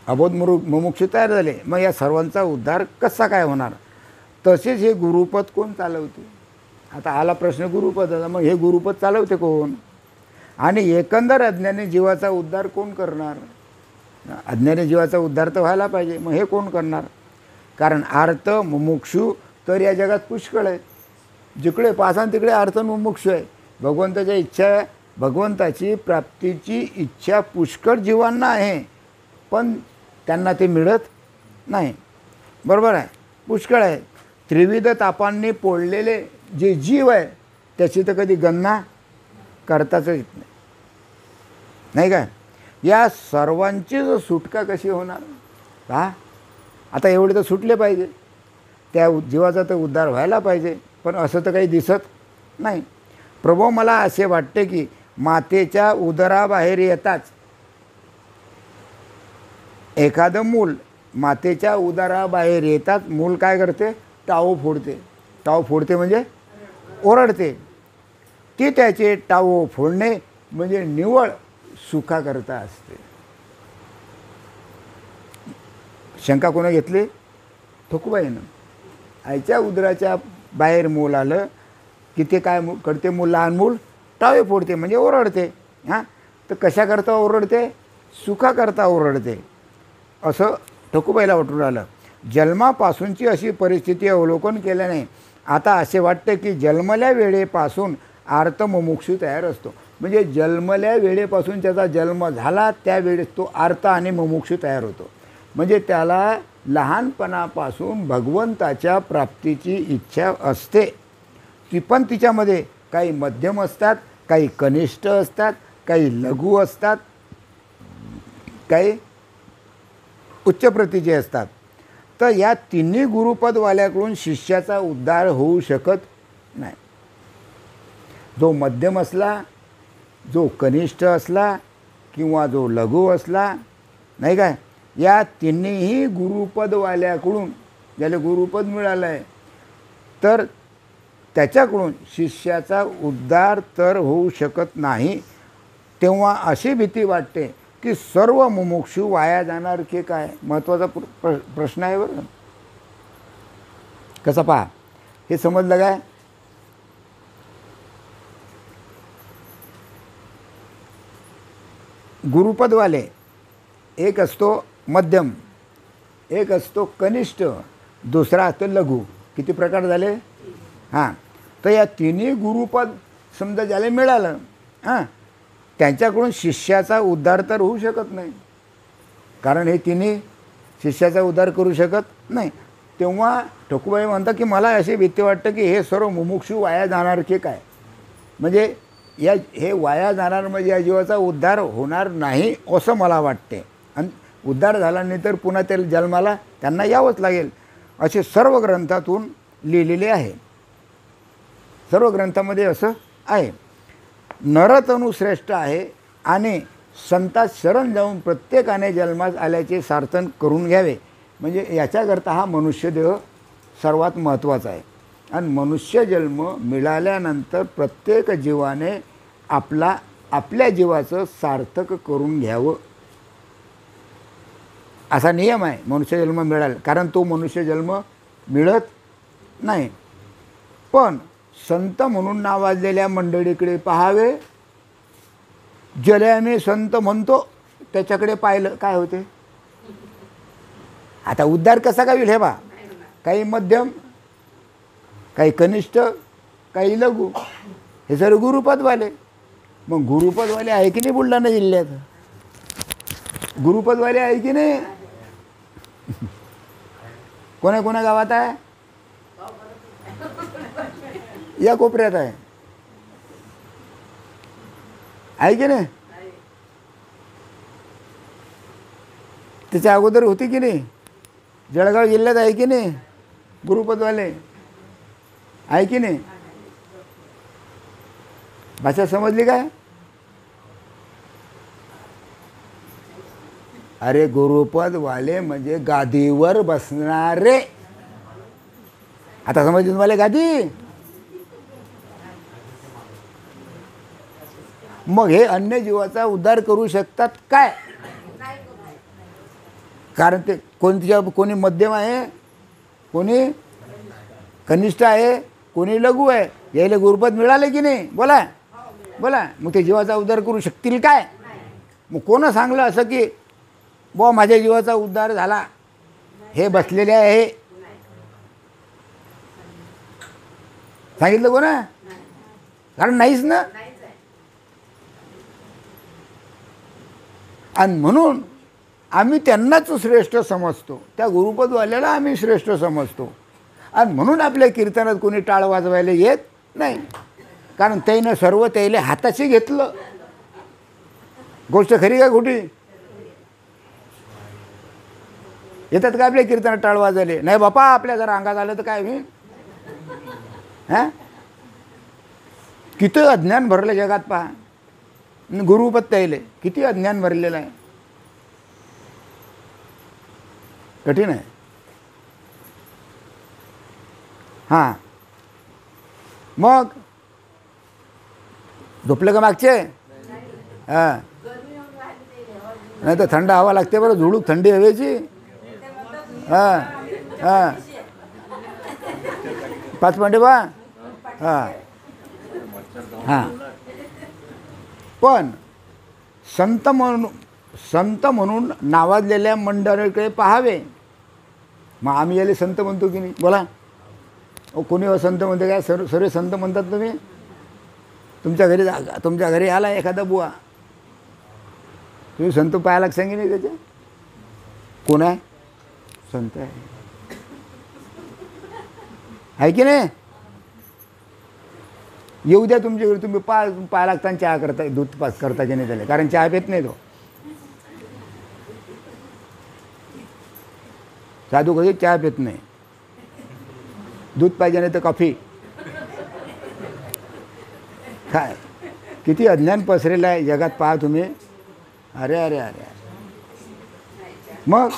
अबोध मुमुक्षु तयार झाले, मग या सर्वांचा उद्धार कसा काय होणार? तसेच हे गुरुपद कोण चालवते? आता आला प्रश्न गुरुपदाचा. मग हे गुरुपद चालवते कोण? आणि एकंदर अज्ञानी जीवाचा उद्धार कोण करणार? अज्ञानी जीवाचा उद्धार तर व्हायला पाहिजे, मग हे कोण करणार? कारण आर्त मुमुक्षू तर या जगात पुष्कळ आहे. जिकडे पाहसान तिकडे अर्थ मुमुक्षू आहे. भगवंताच्या इच्छा, भगवंताची प्राप्तीची इच्छा पुष्कळ जीवांना आहे, पण त्यांना ते मिळत नाही. बरोबर आहे? पुष्कळ आहे. त्रिविध तापांनी पोळलेले जे जीव आहे त्याची तर कधी गणना करताच येत नाही. नाही काय? या सर्वांची सुटका कशी होणार? का आता एवढे तर सुटले पाहिजे, त्या जीवाचा तर उद्धार व्हायला पाहिजे, पण असं तर काही दिसत नाही. प्रभो, मला असे वाटते की मातेच्या उदराबाहेर येताच एखादं मूल, मातेच्या उदराबाहेर येताच मूल काय करते? टाऊ फोडते. टाऊ फोडते म्हणजे ओरडते. ती त्याचे टाऊ फोडणे म्हणजे निव्वळ सुखाकरता असते. शंका कोणी घेतली? ठोकूबाईनं. आईच्या उदराच्या बाहेर मूल आलं की ते काय करते? मूल, लहान मूल टावे फोडते म्हणजे ओरडते. हां, तर कशा करता ओरडते? सुखाकरता ओरडते, असं ठोकूबाईला वाटून राहिलं. जन्मापासूनची अशी परिस्थिती अवलोकन केल्याने आता असे वाटते की जन्मल्या वेळेपासून आर्तमुमुक्षू तयार असतो. म्हणजे जन्मल्या वेळेपासून त्याचा जन्म झाला त्यावेळेस तो आर्त आणि मुमुक्षू तयार होतो. म्हणजे त्याला लहानपणापासून भगवंताच्या प्राप्तीची इच्छा असते. ती पण तिच्यामध्ये काही मध्यम असतात, काही कनिष्ठ असतात, काही लघु असतात, काही उच्च प्रतीचे असतात. तर या तिन्ही गुरुपदवाल्याकडून शिष्याचा उद्धार होऊ शकत नाही. जो मध्यम असला, जो कनिष्ठ असला किंवा जो लघु असला, नाही काय, या तिन्हीही गुरुपदवाल्याकडून, ज्याला गुरुपद मिळालं आहे, तर त्याच्याकडून शिष्याचा उद्धार तर होऊ शकत नाही. तेव्हा अशी भीती वाटते की सर्व मुमुक्षू वाया जाणार की काय? महत्त्वाचा प्रश्न आहे बरं. कसं पहा, हे समजलं काय? गुरुपदवाले, एक असतो मध्यम, एक असतो कनिष्ठ, दुसरा असतो लघु. किती प्रकार झाले? हां. तर या तिन्ही गुरुपद समजा ज्याला मिळालं, हां, त्यांच्याकडून शिष्याचा उद्धार तर होऊ शकत नाही, कारण हे तिन्ही शिष्याचा उद्धार करू शकत नाही. तेव्हा ठोकूबाई म्हणतात की मला अशी भीती वाटतं की हे सर्व मुमुक्षू वाया जाणार की काय, म्हणजे हे वाया जाणार, म्हणजे या जीवाचा उद्धार होणार नाही असं मला वाटते. आणि उद्धार झाल्यानंतर पुन्हा त्या जन्माला त्यांना यावंच लागेल असे सर्व ग्रंथातून लिहिलेले आहे. सर्व ग्रंथामध्ये असं आहे. नरतनु श्रेष्ठ आहे आणि संतात शरण जाऊन प्रत्येकाने जन्मास आल्याचे सार्थन करून घ्यावे. म्हणजे याच्याकरता हा मनुष्यदेह सर्वात महत्त्वाचा आहे. आणि मनुष्य जन्म मिळाल्यानंतर प्रत्येक जीवाने आपल्या जीवाचं सार्थक करून घ्यावं असा नियम आहे मनुष्यजन्म मिळाला, कारण तो मनुष्यजन्म मिळत नाही. पण संत म्हणून नावाजलेल्या मंडळीकडे पाहावे. ज्याला आम्ही संत म्हणतो त्याच्याकडे पाहिलं काय होते? आता उद्धार कसा काय होईल हे बा, काही मध्यम, काही कनिष्ठ, काही लघु, हे सर्व गुरुपदवाले. मग गुरुपदवाले आहे की नाही बुलढाणा जिल्ह्यात? गुरुपदवाले आहे की नाही? कोण्या गावात आहे? या कोपऱ्यात आहे की नाही? त्याच्या अगोदर होती की नाही? जळगाव जिल्ह्यात आहे की नाही गुरुपदवाले? आहे की नाही? भाषा समजली काय? अरे गुरुपदवाले म्हणजे गादीवर बसणारे. आता समजली तुम्हाला गादी? मग हे अन्य जीवाचा उद्धार करू शकतात काय? कारण ते कोणी मध्यम आहे, कोणी कनिष्ठ आहे, कोणी लघु आहे. यायला गुरुपद मिळाले की नाही? बोला बोला. मग ते जीवाचा उद्धार करू शकतील काय? मग कोणं सांगलं असं की बुवा माझ्या जीवाचा उद्धार झाला? हे बसलेले आहे सांगितलं कोणा? कारण नाहीच ना. आणि म्हणून आम्ही त्यांनाच श्रेष्ठ समजतो, त्या गुरुपदवाल्याला आम्ही श्रेष्ठ समजतो. आणि म्हणून आपल्या कीर्तनात कोणी टाळ वाजवायला येत नाही, कारण त्यानं सर्व त्याला हाताशी घेतलं. गोष्ट खरी का खोटी? येतात का आपल्या कीर्तनात टाळ वाजवले? नाही बापा, आपल्या जर अंगात आलं तर काय होईल? हां, किती अज्ञान भरलं जगात पहा. गुरुपद त्याले किती अज्ञान भरलेलं आहे. कठीण आहे. हां, मग झोपलं का मागचे? हां, नाही तर थंड हवा लागते बरं, झुळूक थंडी हवेची. हां हां, 5 मिनिटे बा. हां हां. पण संत म्हणून नावाजलेल्या मंडळीकडे पाहावे. मग आम्ही याला संत म्हणतो की नाही? बोला. कोणी संत म्हणते काय? सर्व संत म्हणतात तुम्ही? तुमच्या घरी आला एखादा बुवा, तुम्ही संत पाहायला सांगे नाही त्याच्या? कोण आहे? संत आहे की नाही? येऊ द्या तुमच्या घरी, तुम्ही पाहा लागताना चहा करता, दूध पास करता की नाही त्याला, कारण चहा पित नाही तो. साधू कधी चहा पित नाही, दूध पाहिजे नाही तर कॉफी. काय किती अज्ञान पसरेलं आहे जगात पहा तुम्ही. अरे अरे अरे. मग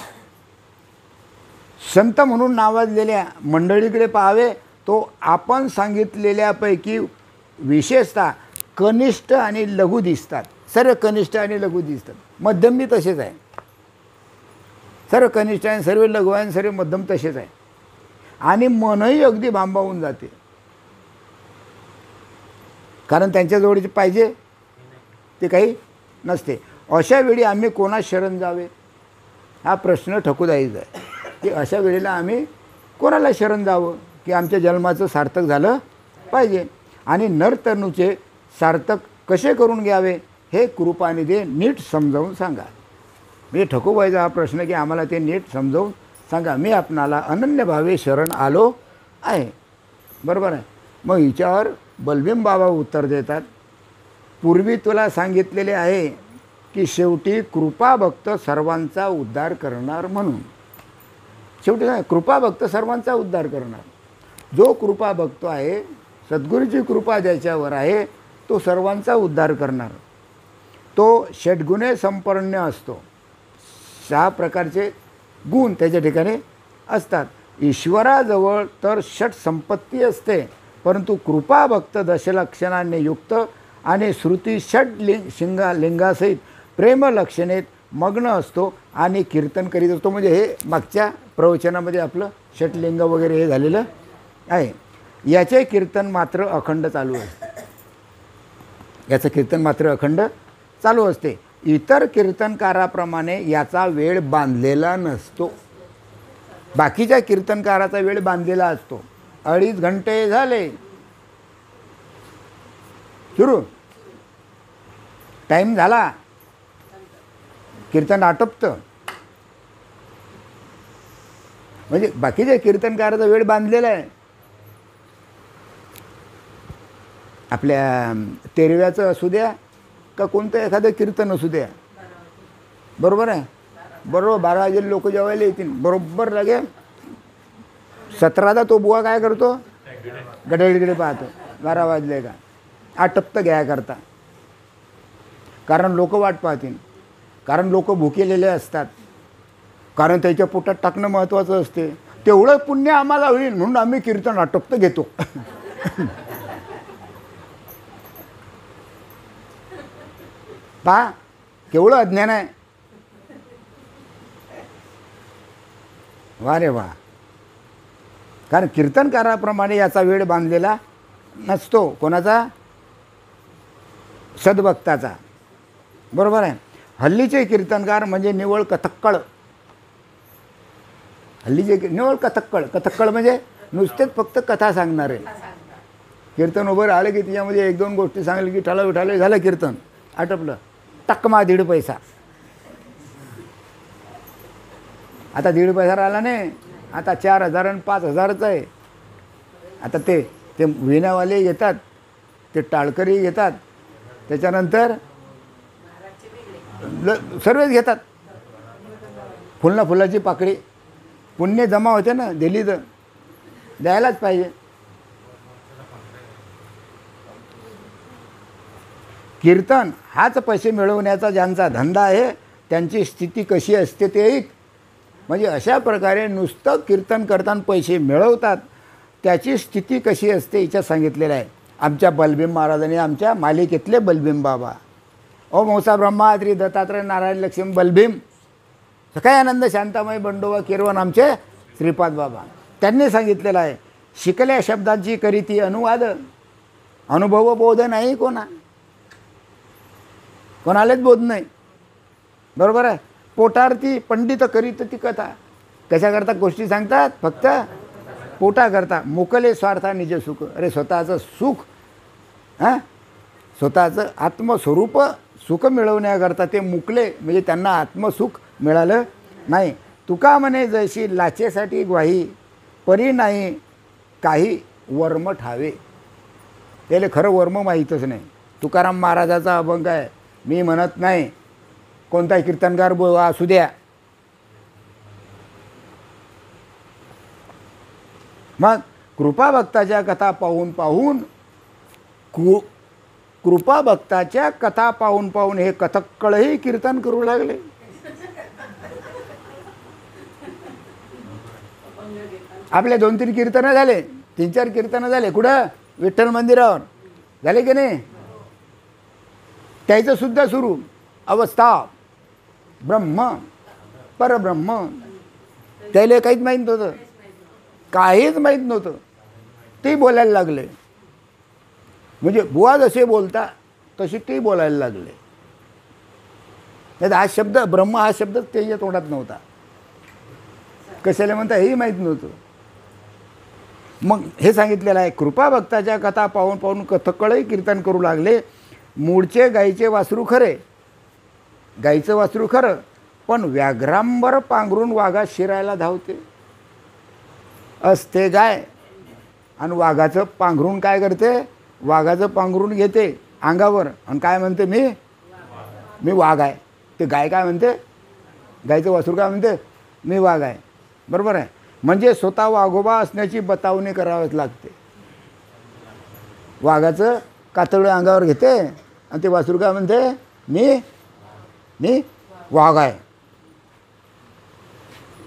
संत म्हणून नावाजलेल्या मंडळीकडे पाहावे. तो आपण सांगितलेल्यापैकी विशेषतः कनिष्ठ आणि लघु दिसतात. सर्व कनिष्ठ आणि लघु दिसतात. मध्यम बी तसेच आहे. सर्व कनिष्ठ आहे, सर्व लघु आहे, सर्व मध्यम तसेच आहे. आणि मनही अगदी भांबावून जाते, कारण त्यांच्या जवळचे पाहिजे ते काही नसते. अशा वेळी आम्ही कोणा शरण जावे, हा प्रश्न ठकूदायीचा आहे की अशा वेळेला आम्ही कोणाला शरण जावं की आमच्या जन्माचं सार्थक झालं पाहिजे. आणि नरतनूचे सार्थक कसे करून घ्यावे हे कृपानिधी नीट समजावून सांगा. मी ठकूबाईचा हा प्रश्न की आम्हाला ते नीट समजावून सांगा. मी आपणाला अनन्यभावे शरण आलो आहे. बरोबर आहे. मग हिच्यावर बलभीम बाबा उत्तर देतात, पूर्वी तुला सांगितलेले आहे की शेवटी कृपाभक्त सर्वांचा उद्धार करणार म्हणून. शेवटी काय, कृपाभक्त सर्वांचा उद्धार करणार. जो कृपाभक्त आहे, सद्गुरूची कृपा ज्याच्यावर आहे तो सर्वांचा उद्धार करणार. तो षड्गुणे संपन्न असतो. 6 प्रकारचे गुण त्याच्या ठिकाणी असतात. ईश्वराजवळ तर षट संपत्ती असते, परंतु कृपाभक्त दशलक्षणांनी युक्त आणि श्रुती षट लिंगासहित प्रेमलक्षणेत मग्न असतो आणि कीर्तन करीत असतो. म्हणजे हे मागच्या प्रवचनामध्ये आपलं षटलिंग वगैरे हे झालेलं आहे. याचे कीर्तन मात्र अखंड चालू असते. याचं कीर्तन मात्र अखंड चालू असते. इतर कीर्तनकाराप्रमाणे याचा वेळ बांधलेला नसतो. बाकीच्या कीर्तनकाराचा वेळ बांधलेला असतो. 2.5 घंटे झाले, सुरू, टाईम झाला, कीर्तन आटपतं. म्हणजे बाकीच्या कीर्तनकाराचा वेळ बांधलेला आहे. आपल्या तेरव्याचं असू द्या का कोणतं एखादं कीर्तन असू द्या, बरोबर आहे. बरोबर 12 वाजेला लोक जेवायला येतील, बरोबर लगे 17ला तो बुवा काय करतो, गडगडे पाहतो 12 वाजले का, आटपतं घ्या करता. कारण लोक वाट पाहतील, कारण लोक भुकेलेले असतात, कारण त्याच्या पोटात टाकणं महत्त्वाचं असते. तेवढं पुण्य आम्हाला होईल म्हणून आम्ही कीर्तन आटपतं घेतो. पहा केवढं अज्ञान आहे. वा रे वा. कारण कीर्तनकाराप्रमाणे याचा वेळ बांधलेला नसतो. कोणाचा? सद्भक्ताचा. बरोबर आहे. हल्लीचे कीर्तनकार म्हणजे निवळ कथक्कळ. हल्लीचे निवळ कथक्कळ. कथक्कळ म्हणजे नुसतेच फक्त कथा सांगणारे. कीर्तन उभं आलं की तिच्यामध्ये 1-2 गोष्टी सांगली की ठाला विठाले झालं, कीर्तन आटपलं. टक्मा 1.5 पैसा. आता 1.5 पैसा राहिला नाही, आता 4,000 आणि 5,000च आहे. आता ते विणावाले येतात, ते टाळकरी घेतात, त्याच्यानंतर सर्वच घेतात. फुलना फुलाची पाकळी. पुण्य जमा होते ना, दिली तर द्यायलाच पाहिजे. कीर्तन हाच पैसे मिळवण्याचा ज्यांचा धंदा आहे त्यांची स्थिती कशी असते ते एक. म्हणजे अशा प्रकारे नुसतं कीर्तन करताना पैसे मिळवतात, त्याची स्थिती कशी असते हिच्यात सांगितलेलं आहे. आमच्या बलभीम महाराजांनी, आमच्या मालिकेतले बलभीम बाबा, ओ मौसा ब्रह्मा श्री दत्तात्रय नारायण लक्ष्मी बलभीम, सकाळी आनंद शांतामय बंडोबा किरवण आमचे श्रीपाद बाबा, त्यांनी सांगितलेलं आहे. शिकल्या शब्दांची करीती अनुवाद, अनुभव बोध नाही कोणालाच बोध नाही. बरोबर आहे. पोटार्थी पंडित करीत ती कथा. कशाकरता गोष्टी सांगतात? फक्त पोटाकरता. मुकले स्वार्था निज सुख. अरे स्वतःचं सुख, स्वतःचं आत्मस्वरूप सुख मिळवण्याकरता ते मुकले, म्हणजे त्यांना आत्मसुख मिळालं नाही. तुका म्हणे जशी लाचेसाठी ग्वाही, परी नाही काही वर्म ठावे. त्याला खरं वर्म माहीतच नाही. तुकाराम महाराजाचा अभंग आहे. मी म्हणत नाही, कोणताही कीर्तनकार असू द्या. मग कृपाभक्ताच्या कथा पाहून कृपाभक्ताच्या कथा पाहून हे कथक्कळही कीर्तन करू लागले. आपले 2-3 कीर्तनं झाले, 3-4 कीर्तनं झाले. कुठं? विठ्ठल मंदिरावर झाले की नाही? त्याचं सुद्धा सुरू अवस्था ब्रह्म परब्रह्म. त्याला काहीच माहीत नव्हतं, काहीच माहीत नव्हतं. ते बोलायला लागले. म्हणजे बुवा जसे बोलता तसे ते बोलायला लागले. नाही हा शब्द ब्रह्म हा शब्दच त्याच्या तोंडात नव्हता. कशाला म्हणता हेही माहीत नव्हतं. मग हे सांगितलेलं आहे, कृपा भक्ताच्या कथा पाहून पाहून कथकळही कीर्तन करू लागले. मूळचे गाईचे वासरू खरे, गाईचं वासरू खरं, पण व्याघ्रांबर पांघरून वाघात शिरायला धावते. असते गाय आणि वाघाचं पांघरून काय करते, वाघाचं पांघरून घेते अंगावर आणि काय म्हणते, मी वाघ आहे. ते गाय काय म्हणते, गायचं वासरू काय म्हणते, मी वाघ आहे. बरोबर आहे. म्हणजे स्वतः वाघोबा असण्याची बतावणी करावीच लागते. वाघाचं कातळं अंगावर घेते आणि ते वासरू काय म्हणते, मी वाघ आहे.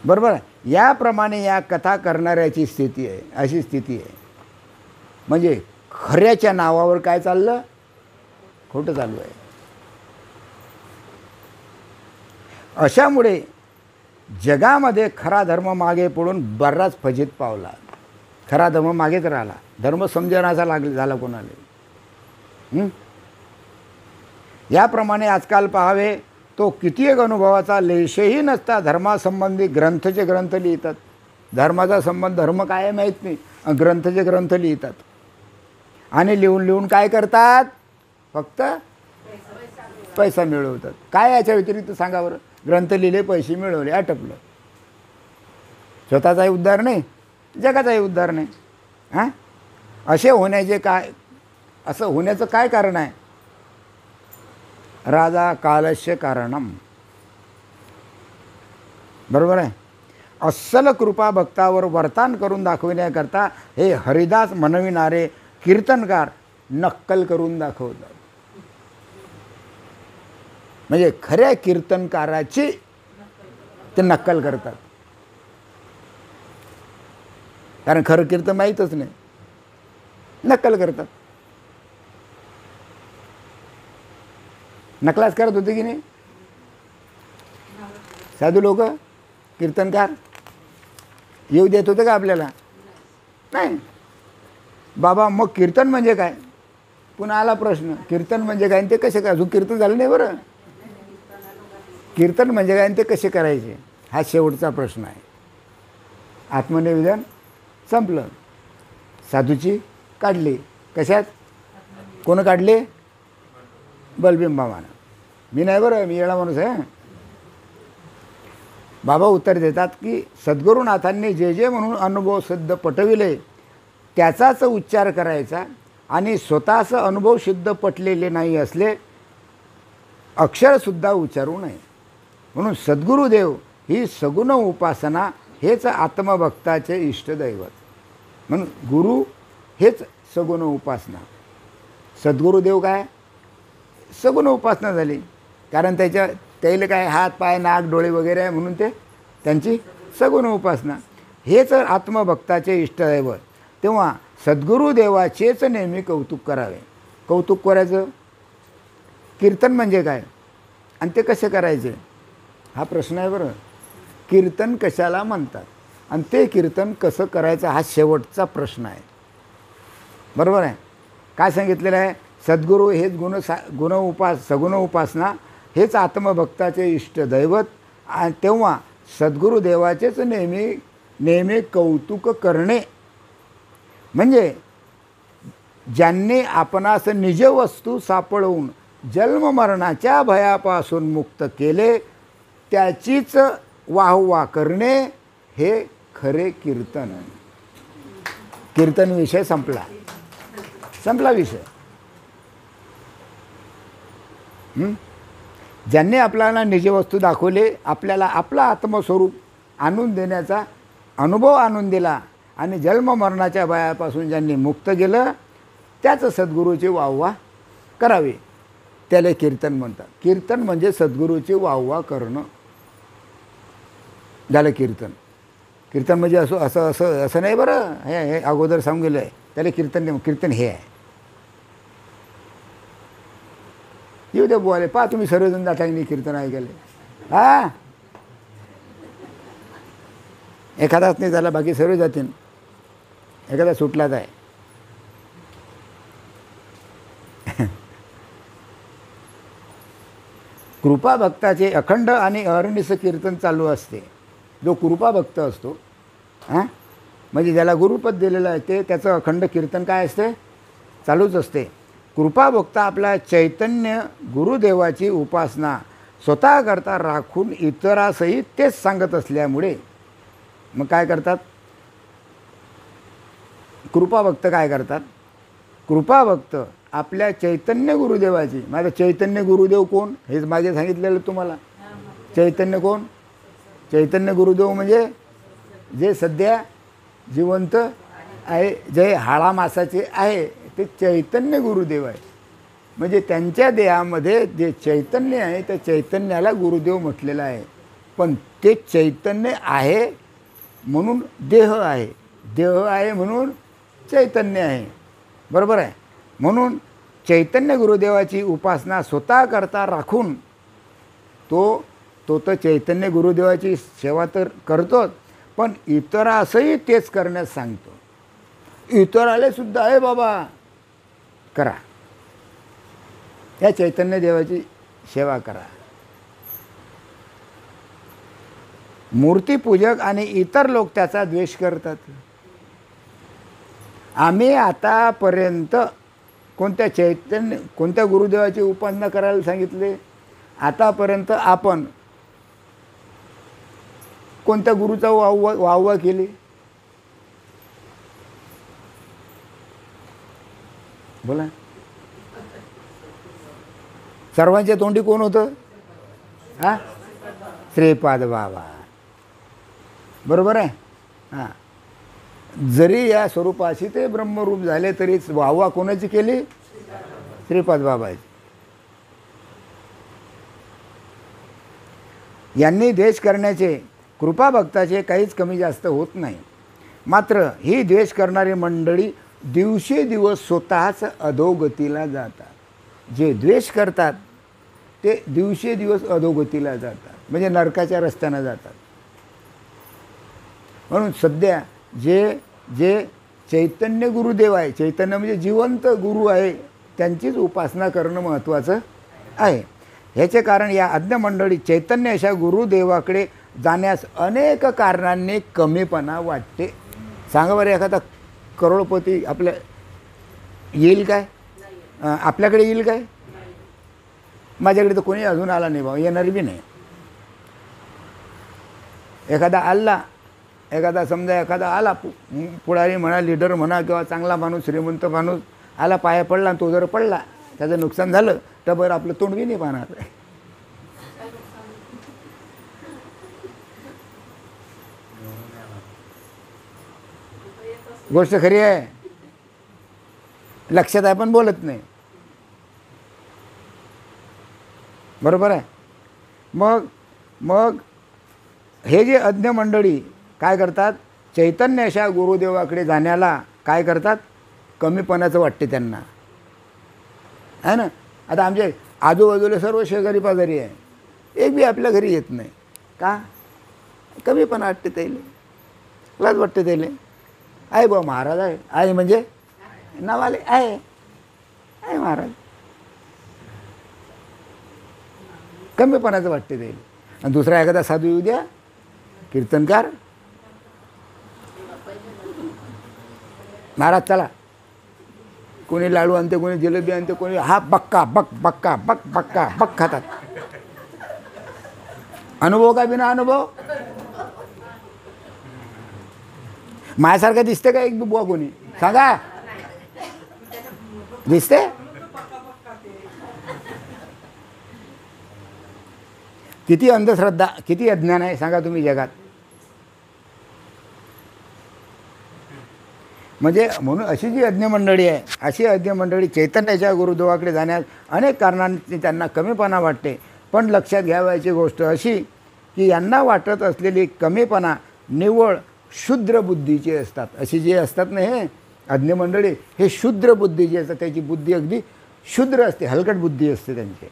बरोबर आहे. याप्रमाणे या कथा करणाऱ्याची स्थिती आहे, अशी स्थिती आहे. म्हणजे खऱ्याच्या नावावर काय चाललं, खोटं चालू आहे. अशामुळे जगामध्ये खरा धर्म मागे पडून बराच फजित पावला. खरा धर्म मागेच राहिला, धर्म समजण्याचा झाला कोणाला. याप्रमाणे आजकाल पाहावे तो किती एक अनुभवाचा लेशही नसता धर्मासंबंधी ग्रंथचे ग्रंथ लिहितात. धर्माचा संबंध धर्म काय आहे माहीत नाही, ग्रंथचे ग्रंथ लिहितात. आणि लिहून लिहून काय करतात, फक्त पैसा मिळवतात. काय याच्या व्यतिरिक्त सांगा बरं. ग्रंथ लिहिले, पैसे मिळवले, आटपलं. स्वतःचाही उद्धार नाही, जगाचाही उद्धार नाही. हां, असे होण्याचे काय, असं होण्याचं काय कारण आहे. राजा कालस्य कारणम. बरोबर आहे. अस्सल कृपा भक्तावर वर्तान करून दाखविण्याकरता हे हरिदास म्हणविणारे कीर्तनकार नक्कल करून दाखवतात. म्हणजे खऱ्या कीर्तनकाराची ते नक्कल करतात. कारण खरं कीर्तन माहीतच नाही, नक्कल करतात. नकलाच करत होते की नाही साधू लोक, कीर्तनकार येऊ देत होते का आपल्याला, नाही. बाबा मग कीर्तन म्हणजे काय, पुन्हा आला प्रश्न, कीर्तन म्हणजे काय आणि ते कसे काय. अजून कीर्तन झालं नाही बरं. कीर्तन म्हणजे काय आणि ते कसे करायचे, हा शेवटचा प्रश्न आहे. आत्मनिवेदन संपलं, साधूची काढली. कशात, कोण काढले, बलबिंबामानं. मी नाही बरं, मी येडा माणूस आहे. बाबा उत्तर देतात की सद्गुरुनाथांनी जे जे म्हणून अनुभव सिद्ध पटविले त्याचाच उच्चार करायचा आणि स्वतःचं अनुभव सिद्ध पटलेले नाही असले अक्षरसुद्धा उच्चारू नये. म्हणून सद्गुरुदेव ही सगुण उपासना हेच आत्मभक्ताचे इष्टदैवत. म्हणून गुरु हेच सगुण उपासना. सद्गुरुदेव काय, सगुण उपासना झाली. कारण त्याला काय हात पाय नाक डोळे वगैरे आहे म्हणून ते त्यांची सगुण उपासना. हेच आत्मभक्ताचे इष्टदैवत. तेव्हा सद्गुरुदेवाचेच नेहमी कौतुक करावे. कौतुक करायचं, कीर्तन म्हणजे काय आणि ते कसे करायचे हा प्रश्न आहे बरं. कीर्तन कशाला म्हणतात आणि ते कीर्तन कसं करायचं हा शेवटचा प्रश्न आहे. बरोबर आहे. काय सांगितलेलं आहे, सद्गुरू हेच सगुण उपासना हेच आत्मभक्ताचे इष्टदैवत. आणि तेव्हा सद्गुरुदेवाचेच नेहमी कौतुक करणे. म्हणजे ज्यांनी आपणास निज वस्तू सापडवून जन्ममरणाच्या भयापासून मुक्त केले त्याचीच वाहवा करणे हे खरे कीर्तन. कीर्तन विषय संपला विषय. ज्यांनी आपल्याला निजवस्तू दाखवले, आपल्याला आपला आत्मस्वरूप आणून देण्याचा अनुभव आणून दिला आणि जन्ममरणाच्या भयापासून ज्यांनी मुक्त केलं त्याच सद्गुरूची वाहवा करावी, त्याला कीर्तन म्हणतात. कीर्तन म्हणजे सद्गुरूची वाहवा करणं झालं कीर्तन. कीर्तन म्हणजे असं नाही बरं. हे अगोदर सांगून गेलं आहे त्याला कीर्तन नाही. कीर्तन हे आहे. येऊ द्या बोले, पहा तुम्ही सर्वजण जाता नाही कीर्तन ऐकायला. हा, एखादाच नाही झाला, बाकी सर्व जातील. एखादा सुटलाच आहे. कृपा भक्ताचे अखंड आणि अहर्निश कीर्तन चालू असते. जो कृपा भक्त असतो म्हणजे ज्याला गुरुपद दिलेलं आहे ते त्याचं अखंड कीर्तन काय असते, चालूच असते. कृपा भक्त आपला चैतन्य गुरुदेवाची उपासना स्वतः करता राखून इतरासही तेच सांगत असल्यामुळे मग काय करतात, कृपा भक्त काय करतात, कृपा भक्त आपल्या चैतन्य गुरुदेवाची, माझा चैतन्य गुरुदेव कोण हेच मागे सांगितलेलं तुम्हाला. चैतन्य कोण, चैतन्य गुरुदेव म्हणजे जे सध्या जिवंत आहे, जे हाळा मासाचे आहे ते चैतन्य गुरुदेव आहे. म्हणजे त्यांच्या देहामध्ये जे चैतन्य आहे त्या चैतन्याला गुरुदेव म्हटलेलं आहे. पण ते चैतन्य आहे म्हणून देह आहे, देह आहे म्हणून चैतन्य आहे. बरोबर आहे. म्हणून चैतन्य गुरुदेवाची उपासना स्वतः करता राखून तो तर चैतन्य गुरुदेवाची सेवा तर करतोच, पण इतरासही तेच करण्यास सांगतो. इतराले सुद्धा आहे बाबा करा, या चैतन्य देवाची सेवा करा. मूर्तीपूजक आणि इतर लोक त्याचा द्वेष करतात. आम्ही आतापर्यंत कोणत्या गुरुदेवाची उपासना करायला सांगितले, आतापर्यंत आपण कोणत्या गुरुचा वाहवा केली, बोला. सर्वांच्या तोंडी कोण होतं, श्रीपाद बाबा. बरोबर आहे. जरी या स्वरूपाशी ते ब्रह्मरूप झाले तरी वाहवा कोणाची केली, श्रीपाद बाबाची. यांनी द्वेष करण्याचे कृपा भक्ताचे काहीच कमी जास्त होत नाही. मात्र ही द्वेष करणारी मंडळी दिवसेदिवस स्वतःच अधोगतीला जातात. जे द्वेष करतात ते दिवसेदिवस अधोगतीला जातात, म्हणजे नरकाच्या रस्त्यानं जातात. म्हणून सध्या जे चैतन्य गुरुदेव आहे, चैतन्य म्हणजे जिवंत गुरु आहे, त्यांचीच उपासना करणं महत्त्वाचं आहे. ह्याचे कारण या अज्ञ मंडळी चैतन्य अशा गुरुदेवाकडे जाण्यास अनेक कारणांनी कमीपणा वाटते. सांगा बरं, एखादा करोडपती आपल्या येईल काय, आपल्याकडे येईल काय? माझ्याकडे तर कोणी अजून आला नाही बाबा, येणार बी नाही. एखादा आला पुढारी म्हणा, लीडर म्हणा, किंवा चांगला माणूस, श्रीमंत माणूस आला, पाया पडला, तो जर पडला, त्याचं नुकसान झालं तर बरं आपलं तोंड बी नाही पाहणार. गोष्ट खरी आहे, लक्षात आहे पण बोलत नाही. बरोबर आहे. मग हे जे अज्ञ मंडळी काय करतात, चैतन्य अशा गुरुदेवाकडे जाण्याला काय करतात, कमीपणाचं वाटते त्यांना, आहे ना. आता आमचे आजूबाजूला सर्व शेजारी पाजारी आहे, एक बी आपल्या घरी येत नाही का, कमीपणा वाटते त्याला, लाज वाटते त्याला. आहे बा महाराज आहे म्हणजे नावाले आहे महाराज, कमीपणाचं वाटते त्याला. आणि दुसरा एखादा साधू येऊ द्या, कीर्तनकार, महाराज चला, कोणी लाडू आणते, कोणी जिलेबी आणते, कोणी हा बक्का बक खातात. अनुभव का बिना अनुभव, माझ्यासारखं दिसते का एक बुवा कोणी, सांगा, दिसते? किती अंधश्रद्धा, किती अज्ञान आहे सांगा तुम्ही जगात. म्हणजे म्हणून अशी जी अज्ञ मंडळी आहे, अशी अज्ञ मंडळी चैतन्याच्या गुरुदेवाकडे जाण्यास अनेक कारणांनी त्यांना कमीपणा वाटते. पण लक्षात घ्यावयाची गोष्ट अशी की यांना वाटत असलेली कमीपणा निव्वळ शूद्र बुद्धीचे असतात. अशी जे असतात ना हे अज्ञ मंडळी, हे शूद्र बुद्धीचे असतात. त्याची बुद्धी अगदी शूद्र असते, हलकट बुद्धी असते त्यांची.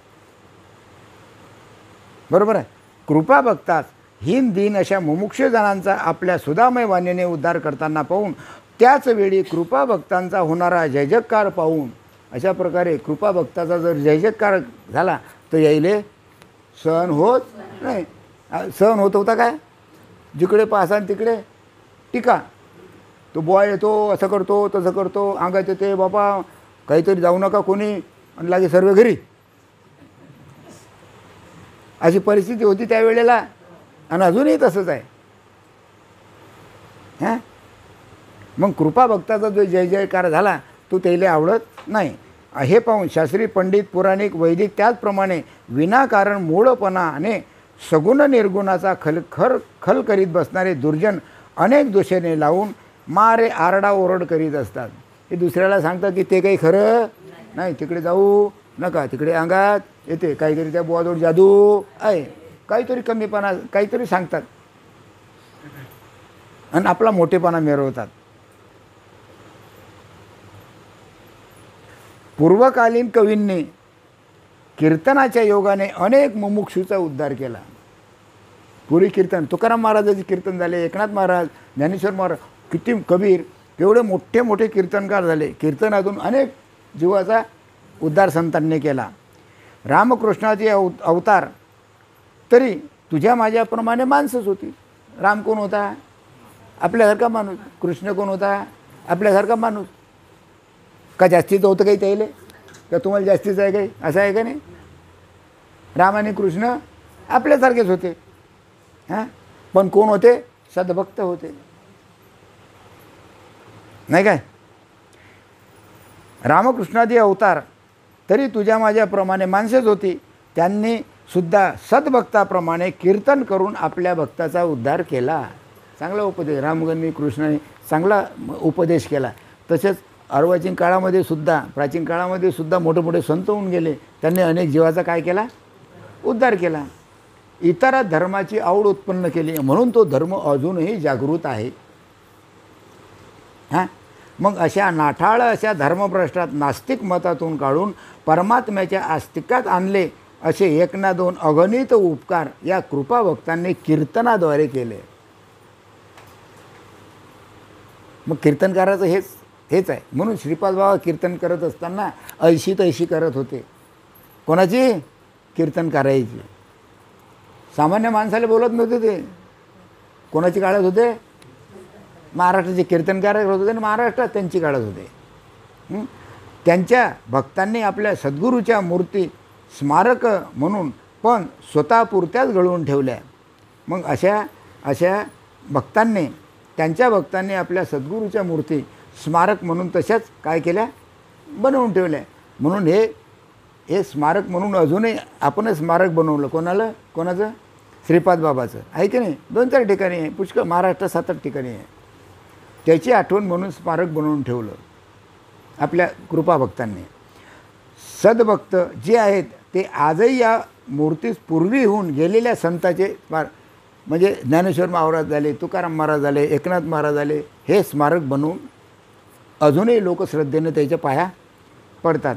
बरोबर आहे. कृपा बघताच हीन दीन अशा मुमुक्षु जणांचा आपल्या सुधामय वाणीने उद्धार करताना पाहून, त्याच वेळी कृपा भक्तांचा होणारा जयजयकार पाहून, अशा प्रकारे कृपा भक्ताचा जर जयजयकार झाला तर यायले सहन होत नाही. सहन होत होता काय? जिकडे पाहसान तिकडे टीका. तो बॉय येतो, असं करतो तसं करतो, अंगात येते बाबा काहीतरी जाऊ नका कोणी, आणि लागे सर्व घरी. अशी परिस्थिती होती त्यावेळेला, आणि अजूनही तसंच आहे. हां, मग कृपा भक्ताचा जो जय जयकार झाला तो त्याला आवडत नाही. हे पाहून शास्त्री, पंडित, पुराणिक, वैदिक त्याचप्रमाणे विनाकारण मूढपणाने सगुण निर्गुणाचा खल करीत बसणारे दुर्जन अनेक दोषाने लावून मारे आरडाओरड करीत असतात. हे दुसऱ्याला सांगतात की ते काही खरं नाही, तिकडे जाऊ नका, तिकडे अंगात येते काहीतरी, त्या बुवाजवळ जादू आहे, काहीतरी कमीपणा काहीतरी सांगतात आणि आपला मोठेपणा मिरवतात. पूर्वकालीन कवींनी कीर्तनाच्या योगाने अनेक मुमुक्षूचा उद्धार केला. पूर्वी कीर्तन, तुकाराम महाराजाचे कीर्तन झाले, एकनाथ महाराज, ज्ञानेश्वर महाराज, किती कबीर, एवढे मोठे मोठे कीर्तनकार झाले. कीर्तनातून अनेक जीवाचा उद्धार संतांनी केला. रामकृष्णाचे अवतार तरी तुझ्या माझ्याप्रमाणे माणसंच होती. राम कोण होता? आपल्यासारखा माणूस. कृष्ण कोण होता? आपल्यासारखा माणूस. का जास्तीचं होतं काही त्याला? का तुम्हाला जास्तीचं आहे काही? असं आहे का नाही? राम आणि कृष्ण आपल्यासारखेच होते. हां, पण कोण होते? सद्भक्त होते, नाही काय? रामकृष्णादी अवतार तरी तुझ्या माझ्याप्रमाणे माणसेच होती. त्यांनी सुद्धा सद्भक्ताप्रमाणे कीर्तन करून आपल्या भक्ताचा उद्धार केला. चांगला उपदेश रामगणी कृष्णाने चांगला उपदेश केला. तसेच अर्वाचीन काळामध्ये सुद्धा, प्राचीन काळामध्ये सुद्धा मोठे मोठे संत होऊन गेले. त्यांनी अनेक जीवाचा काय केला? उद्धार केला. इतर धर्माची आवड उत्पन्न केली, म्हणून तो धर्म अजूनही जागृत आहे. हां, मग अशा नाठाळ अशा धर्मभ्रष्टात नास्तिक मतातून काढून परमात्म्याच्या आस्तिकात आणले असे एक ना दोन अगणित उपकार या कृपाभक्तांनी कीर्तनाद्वारे केले. मग कीर्तनकाराचं हेच आहे. म्हणून श्रीपाद बाबा कीर्तन करत असताना ऐशी तैशी करत होते. कोणाची? कीर्तन करायची. सामान्य माणसाला बोलत नव्हते ते. कोणाची काळात होते? महाराष्ट्राचे कीर्तनकार होते आणि महाराष्ट्रात त्यांची काळात होते. त्यांच्या भक्तांनी आपल्या सद्गुरूच्या मूर्ती स्मारक म्हणून पण स्वतःपुरत्याच घडवून ठेवल्या. मग अशा भक्तांनी, त्यांच्या भक्तांनी आपल्या सद्गुरूच्या मूर्ती स्मारक म्हणून तशाच काय केल्या? बनवून ठेवल्या. म्हणून हे स्मारक म्हणून अजूनही आपणच स्मारक बनवलं. कोणाला? कोणाचं? श्रीपाद बाबाचं आहे की नाही? 2-4 ठिकाणी आहे, पुष्कळ महाराष्ट्रात 7-8 ठिकाणी आहे. त्याची आठवण म्हणून स्मारक बनवून ठेवलं आपल्या कृपाभक्तांनी. सद्भक्त जे आहेत ते आजही या मूर्तीस पूर्वी होऊन गेलेल्या संताचे म्हणजे ज्ञानेश्वर महाराज झाले, तुकाराम महाराज झाले, एकनाथ महाराज झाले, हे स्मारक बनवून अजूनही लोक श्रद्धेने त्याच्या पाया पडतात.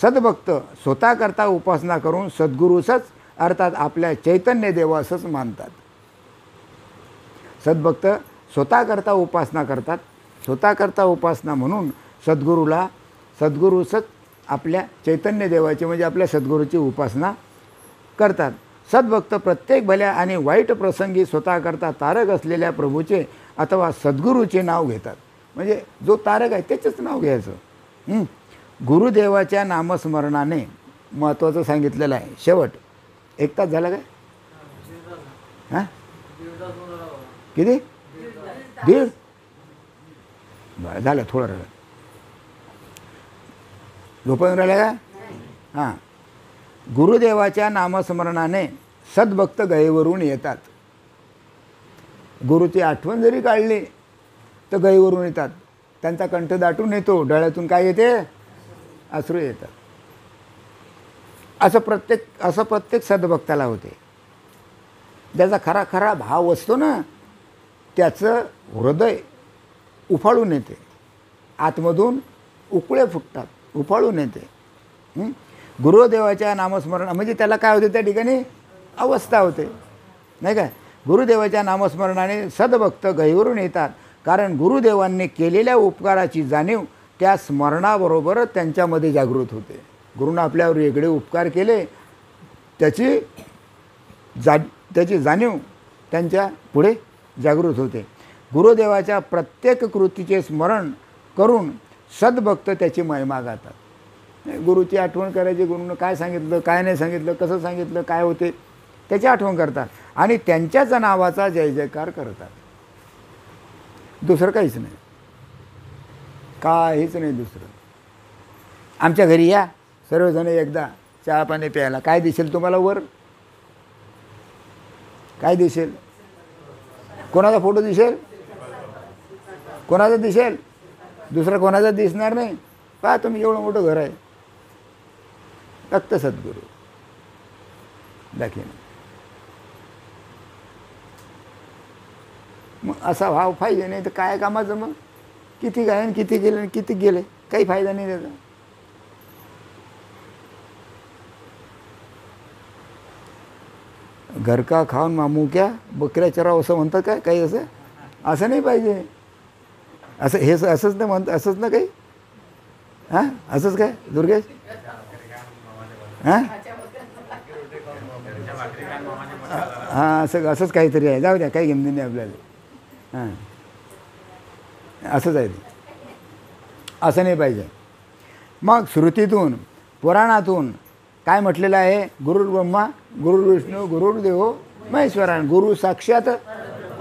सद्भक्त स्वतःकरता उपासना करून सद्गुरूसच अर्थात आपल्या चैतन्य देवासच मानतात. सद्भक्त स्वतःकरता उपासना करतात. स्वतःकरता उपासना म्हणून सद्गुरूसच आपल्या चैतन्य देवाची म्हणजे आपल्या सद्गुरूची उपासना करतात. सद्भक्त प्रत्येक भल्या आणि वाईट प्रसंगी स्वतःकरता तारक असलेल्या प्रभूचे अथवा सद्गुरूचे नाव घेतात. म्हणजे जो तारक आहे त्याचंच नाव घ्यायचं. गुरुदेवाच्या नामस्मरणाने महत्त्वाचं सांगितलेलं आहे. शेवट 1 तास झाला काय? हां, किती? 1.5? बरं झालं, थोडं राहिलं. झोपून राहिलं का? हां, गुरुदेवाच्या नामस्मरणाने सद्भक्त गयेवरून येतात. गुरुची आठवण जरी काढली तर गयेवरून येतात. त्यांचा कंठ दाटून येतो, डोळ्यातून काय येते? अश्रू येतात. असं प्रत्येक सद्भक्ताला होते. ज्याचा खरा खरा भाव असतो ना, त्याचं हृदय उफाळून येते, आतमधून उकळे फुटतात, उफाळून येते. गुरुदेवाच्या नामस्मरण म्हणजे त्याला काय होते? त्या ठिकाणी अवस्था होते, नाही काय? गुरुदेवाच्या नामस्मरणाने सद्भक्त गहिवरून येतात. कारण गुरुदेवांनी केलेल्या उपकाराची जाणीव त्या स्मरणाबरोबरच त्यांच्यामध्ये जागृत होते. गुरुनं आपल्यावर वेगळे उपकार केले त्याची त्याची जाणीव त्यांच्या पुढे जागृत होते. गुरुदेवाच्या प्रत्येक कृतीचे स्मरण करून सद्भक्त त्याची महिमा गातात. गुरुची आठवण करायची, गुरुनं काय सांगितलं, काय नाही सांगितलं, कसं सांगितलं, काय होते त्याची आठवण करतात आणि त्यांच्याच नावाचा जय जयकार करतात. दुसरं काहीच नाही, काहीच नाही दुसरं. आमच्या घरी या सर्वजण एकदा चहा पाणी प्यायला. काय दिसेल तुम्हाला वर? काय दिसेल? कोणाचा फोटो दिसेल? कोणाचा दिसेल? दुसरा कोणाचा दिसणार नाही. पहा तुम्ही, एवढं मोठं घर आहे, फक्त सद्गुरू, बाकी नाही. मग असा भाव पाहिजे, नाही तर काय कामाचं मग? किती गायन, किती गेले, किती गेले, काही फायदा नाही त्याचा. घर का खाऊन मामू क्या बकऱ्या चराव असं म्हणतात काय? काही असं असं नाही पाहिजे. असं हे असंच नाही म्हणत, असंच ना काही? हां, असंच काय दुर्गेश? हां हां, असंच काहीतरी आहे. जाऊ द्या, काही घेणं नाही आपल्याला. हां, असंच आहे ते, असं नाही पाहिजे. मग श्रुतीतून, पुराणातून काय म्हटलेलं आहे? गुरुर्ब्रह्मा गुरुर्विष्णू गुरुर्देव महेश्वरान. गुरु साक्षात,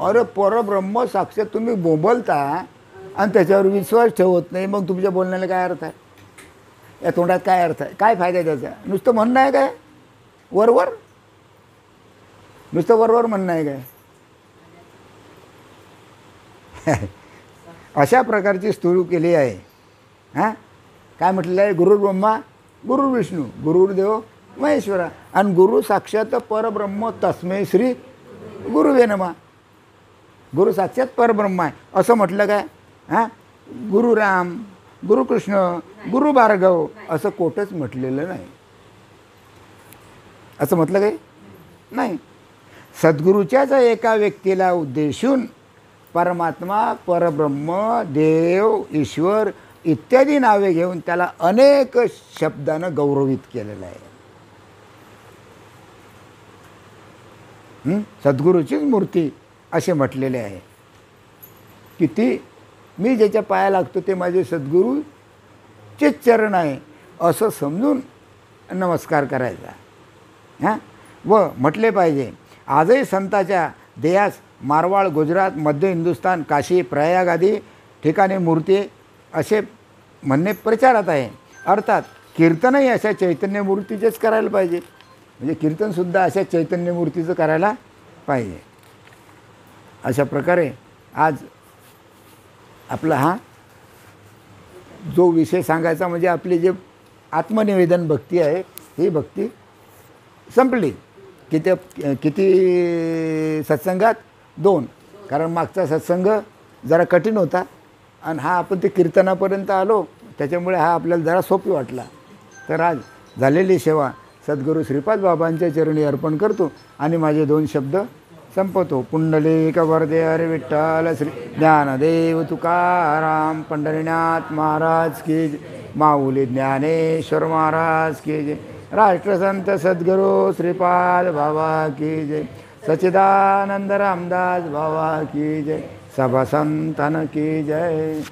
अरे परब्रह्म साक्षात. तुम्ही बोलता आणि त्याच्यावर विश्वास ठेवत नाही, मग तुमच्या बोलण्याला काय अर्थ आहे? या तोंडात काय अर्थ आहे? काय फायदा आहे त्याचा? नुसतं म्हणणं आहे काय? वरवर, नुसतं वरवर म्हणणं आहे काय? अशा प्रकारची स्तुती केली आहे. हां, काय म्हटलेलं आहे? गुरुर्ब्रह्मा गुरुर्विष्णू गुरुर्देव महेश्वरा आणि गुरु साक्षात परब्रह्म तस्मै श्री गुरुवे नमः. गुरु साक्षात परब्रह्म आहे असं म्हटलं काय? हां, गुरु राम, गुरुकृष्ण, गुरु भार्गव असं कोठंच म्हटलेलं नाही. असं म्हटलं काही नाही. सद्गुरूच्याच एका व्यक्तीला उद्देशून परमात्मा, परब्रह्म, देव, ईश्वर इत्यादी नावे घेऊन त्याला अनेक शब्दानं गौरवित केलेलं आहे. सद्गुरूचीच मूर्ती असे म्हटलेले आहे. किती मी ज्याच्या पाया लागतो ते माझे सद्गुरूचेच चरण आहे असं समजून नमस्कार करायचा. हां, व म्हटले पाहिजे. आजही संताच्या देयास मारवाड, गुजरात, मध्य हिंदुस्थान, काशी, प्रयाग आदी ठिकाणी मूर्ती असे म्हणणे प्रचारात आहे. अर्थात कीर्तनही अशा चैतन्य मूर्तीचेच करायला पाहिजे. म्हणजे कीर्तनसुद्धा अशा चैतन्य मूर्तीचं करायला पाहिजे. अशा प्रकारे आज आपला हा जो विषय सांगायचा म्हणजे आपली जे आत्मनिवेदन भक्ती आहे ही भक्ती संपली. किती सत्संगात? 2. कारण मागचा सत्संग जरा कठीण होता आणि हा आपण ते कीर्तनापर्यंत आलो, त्याच्यामुळे हा आपल्याला जरा सोपी वाटला. तर आज झालेली सेवा सद्गुरू श्रीपाद बाबांच्या चरणी अर्पण करतो आणि माझे 2 शब्द संपवतो. पुंडलिक वरदे हरी विठ्ठल श्री ज्ञानदेव तुकाराम पंढरीनाथ महाराज की जय. माऊली ज्ञानेश्वर महाराज की जय. राष्ट्रसंत सद्गुरू श्रीपाद बाबा की जय. सच्चिदानंद रामदास बाबा की जय. सभा संतन की जय.